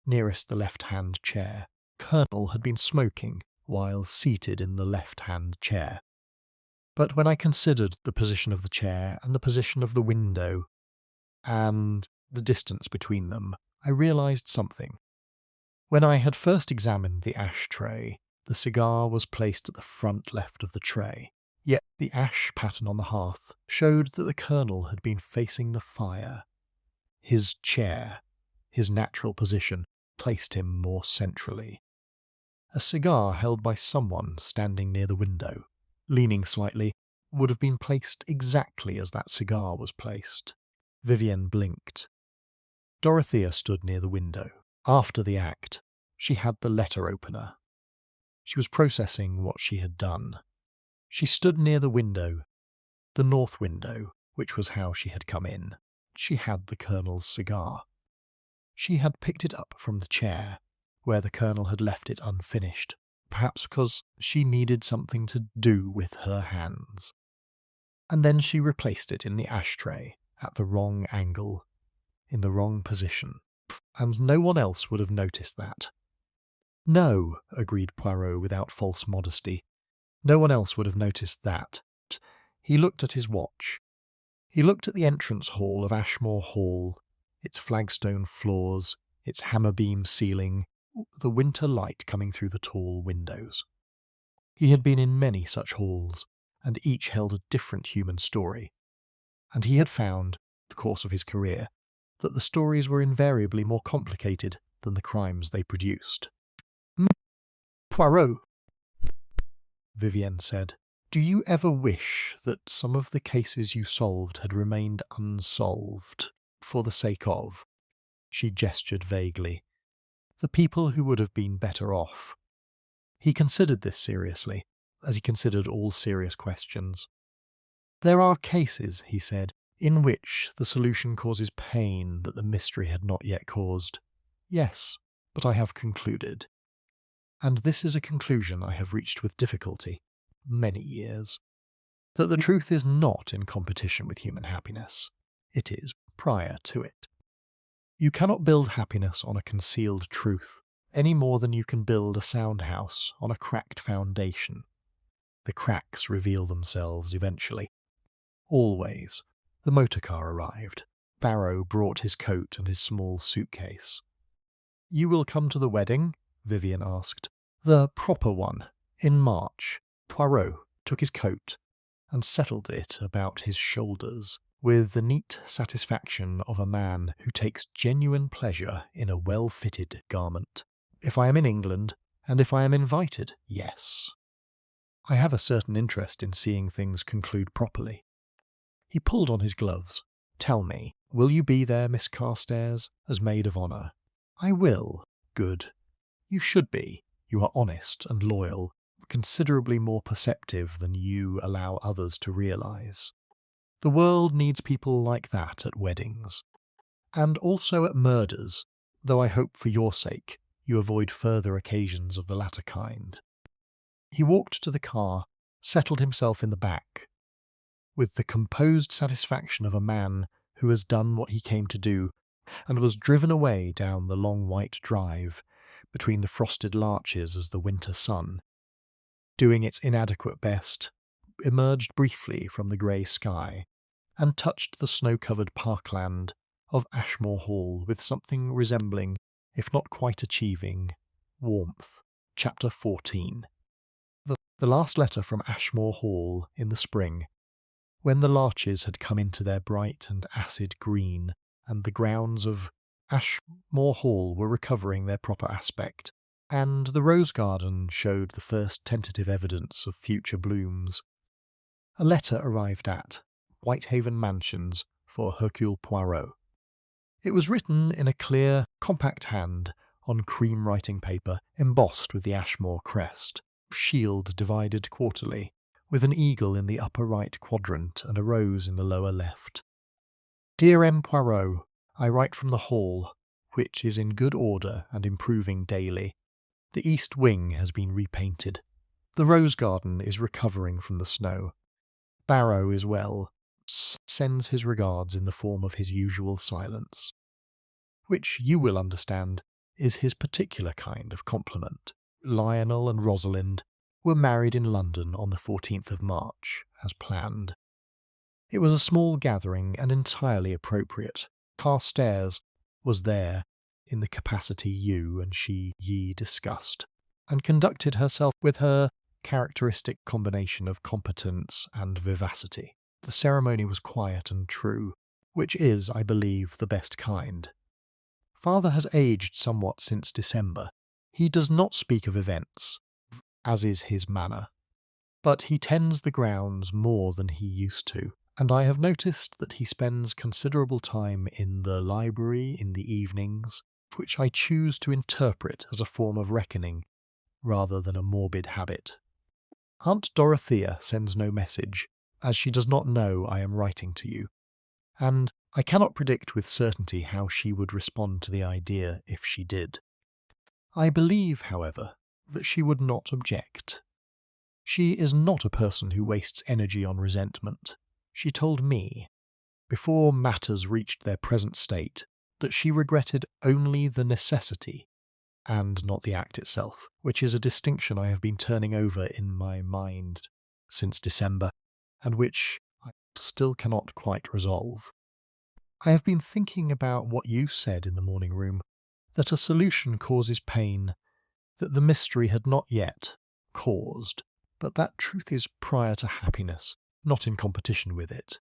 nearest the left-hand chair, Colonel had been smoking while seated in the left-hand chair. But when I considered the position of the chair and the position of the window, and the distance between them, I realised something. When I had first examined the ashtray, the cigar was placed at the front left of the tray, yet the ash pattern on the hearth showed that the Colonel had been facing the fire. His chair, his natural position, placed him more centrally. A cigar held by someone standing near the window, leaning slightly, would have been placed exactly as that cigar was placed. Vivienne blinked. Dorothea stood near the window. After the act, she had the letter opener. She was processing what she had done. She stood near the window, the north window, which was how she had come in. She had the Colonel's cigar. She had picked it up from the chair, where the Colonel had left it unfinished, perhaps because she needed something to do with her hands. And then she replaced it in the ashtray, at the wrong angle, in the wrong position, and no one else would have noticed that. "No," agreed Poirot without false modesty. "No one else would have noticed that." He looked at his watch. He looked at the entrance hall of Ashmore Hall, its flagstone floors, its hammer-beam ceiling, the winter light coming through the tall windows. He had been in many such halls, and each held a different human story. And he had found, the course of his career, that the stories were invariably more complicated than the crimes they produced. "Poirot," Vivienne said, "do you ever wish that some of the cases you solved had remained unsolved, for the sake of—" she gestured vaguely, "the people who would have been better off?" He considered this seriously, as he considered all serious questions. "There are cases," he said, "in which the solution causes pain that the mystery had not yet caused. Yes, but I have concluded. And this is a conclusion I have reached with difficulty, many years, that the truth is not in competition with human happiness. It is prior to it. You cannot build happiness on a concealed truth, any more than you can build a sound house on a cracked foundation. The cracks reveal themselves eventually. Always. The motor car arrived. Barrow brought his coat and his small suitcase. "You will come to the wedding?" Vivienne asked. "The proper one, in March." Poirot took his coat and settled it about his shoulders. with the neat satisfaction of a man who takes genuine pleasure in a well-fitted garment. If I am in England, and if I am invited, yes. I have a certain interest in seeing things conclude properly. He pulled on his gloves. Tell me, will you be there, Miss Carstairs, as maid of honour? I will. Good. You should be. You are honest and loyal, considerably more perceptive than you allow others to realise. The world needs people like that at weddings. And also at murders, though I hope for your sake you avoid further occasions of the latter kind. He walked to the car, settled himself in the back, with the composed satisfaction of a man who has done what he came to do, and was driven away down the long white drive between the frosted larches as the winter sun, doing its inadequate best, emerged briefly from the grey sky, and touched the snow-covered parkland of Ashmore Hall with something resembling, if not quite achieving, warmth. Chapter 14. The last letter from Ashmore Hall in the spring, when the larches had come into their bright and acid green, and the grounds of Ashmore Hall were recovering their proper aspect, and the rose garden showed the first tentative evidence of future blooms. A letter arrived at Whitehaven Mansions for Hercule Poirot. It was written in a clear, compact hand on cream writing paper embossed with the Ashmore crest, shield divided quarterly, with an eagle in the upper right quadrant and a rose in the lower left. Dear M. Poirot, I write from the Hall, which is in good order and improving daily. The east wing has been repainted. The rose garden is recovering from the snow. Barrow is well, sends his regards in the form of his usual silence, which you will understand is his particular kind of compliment. Lionel and Rosalind were married in London on the 14th of March, as planned. It was a small gathering and entirely appropriate. Carstairs was there in the capacity you and ye discussed, and conducted herself with her characteristic combination of competence and vivacity. The ceremony was quiet and true, which is, I believe, the best kind. Father has aged somewhat since December. He does not speak of events, as is his manner, but he tends the grounds more than he used to, and I have noticed that he spends considerable time in the library in the evenings, which I choose to interpret as a form of reckoning rather than a morbid habit. Aunt Dorothea sends no message, as she does not know I am writing to you, and I cannot predict with certainty how she would respond to the idea if she did. I believe, however, that she would not object. She is not a person who wastes energy on resentment. She told me, before matters reached their present state, that she regretted only the necessity, and not the act itself, which is a distinction I have been turning over in my mind since December, and which I still cannot quite resolve. I have been thinking about what you said in the morning room, that a solution causes pain, that the mystery had not yet caused, but that truth is prior to happiness, not in competition with it.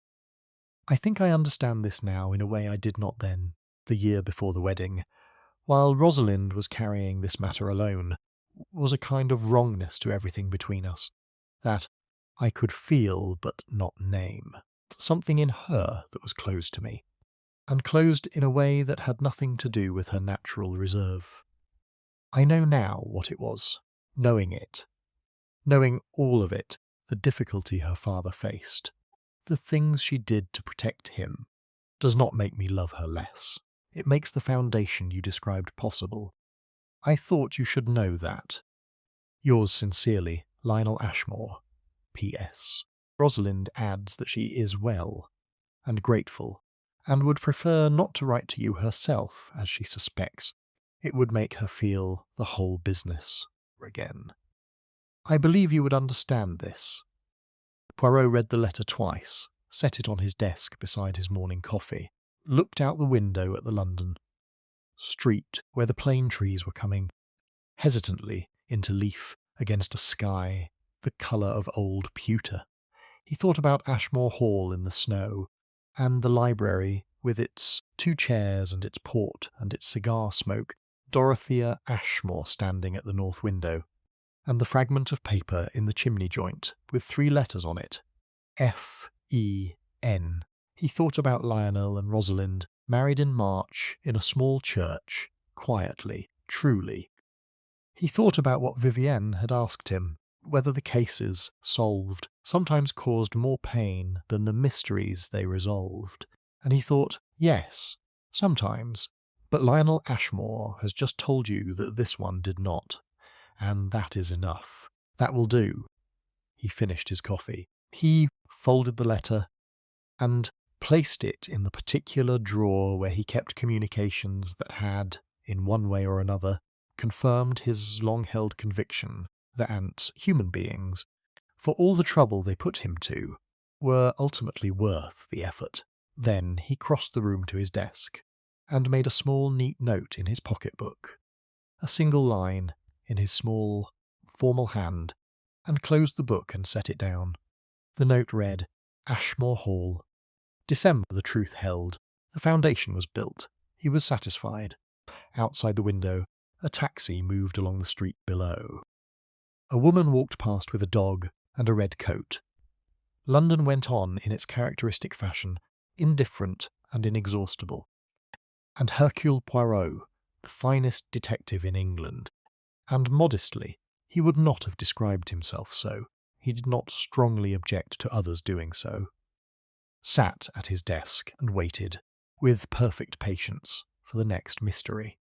I think I understand this now in a way I did not then, the year before the wedding. While Rosalind was carrying this matter alone, was a kind of wrongness to everything between us, that I could feel but not name, something in her that was closed to me, and closed in a way that had nothing to do with her natural reserve. I know now what it was, knowing all of it, the difficulty her father faced, the things she did to protect him, does not make me love her less. It makes the foundation you described possible. I thought you should know that. Yours sincerely, Lionel Ashmore. P.S. Rosalind adds that she is well and grateful, and would prefer not to write to you herself, as she suspects. It would make her feel the whole business again. I believe you would understand this. Poirot read the letter twice, set it on his desk beside his morning coffee, looked out the window at the London street where the plane trees were coming hesitantly into leaf against a sky the colour of old pewter. He thought about Ashmore Hall in the snow, and the library, with its 2 chairs and its port and its cigar smoke, Dorothea Ashmore standing at the north window, and the fragment of paper in the chimney joint with 3 letters on it, F-E-N. He thought about Lionel and Rosalind, married in March in a small church, quietly, truly. He thought about what Vivienne had asked him, whether the cases, solved, sometimes caused more pain than the mysteries they resolved. And he thought, yes, sometimes. But Lionel Ashmore has just told you that this one did not. And that is enough. That will do. He finished his coffee. He folded the letter and placed it in the particular drawer where he kept communications that had, in one way or another, confirmed his long-held conviction that ants, human beings, for all the trouble they put him to, were ultimately worth the effort. Then he crossed the room to his desk, and made a small neat note in his pocketbook, a single line in his small, formal hand, and closed the book and set it down. The note read, Ashmore Hall. December, the truth held. The foundation was built. He was satisfied. Outside the window, a taxi moved along the street below. A woman walked past with a dog and a red coat. London went on in its characteristic fashion, indifferent and inexhaustible. And Hercule Poirot, the finest detective in England, and modestly, he would not have described himself so. He did not strongly object to others doing so. Sat at his desk and waited, with perfect patience, for the next mystery.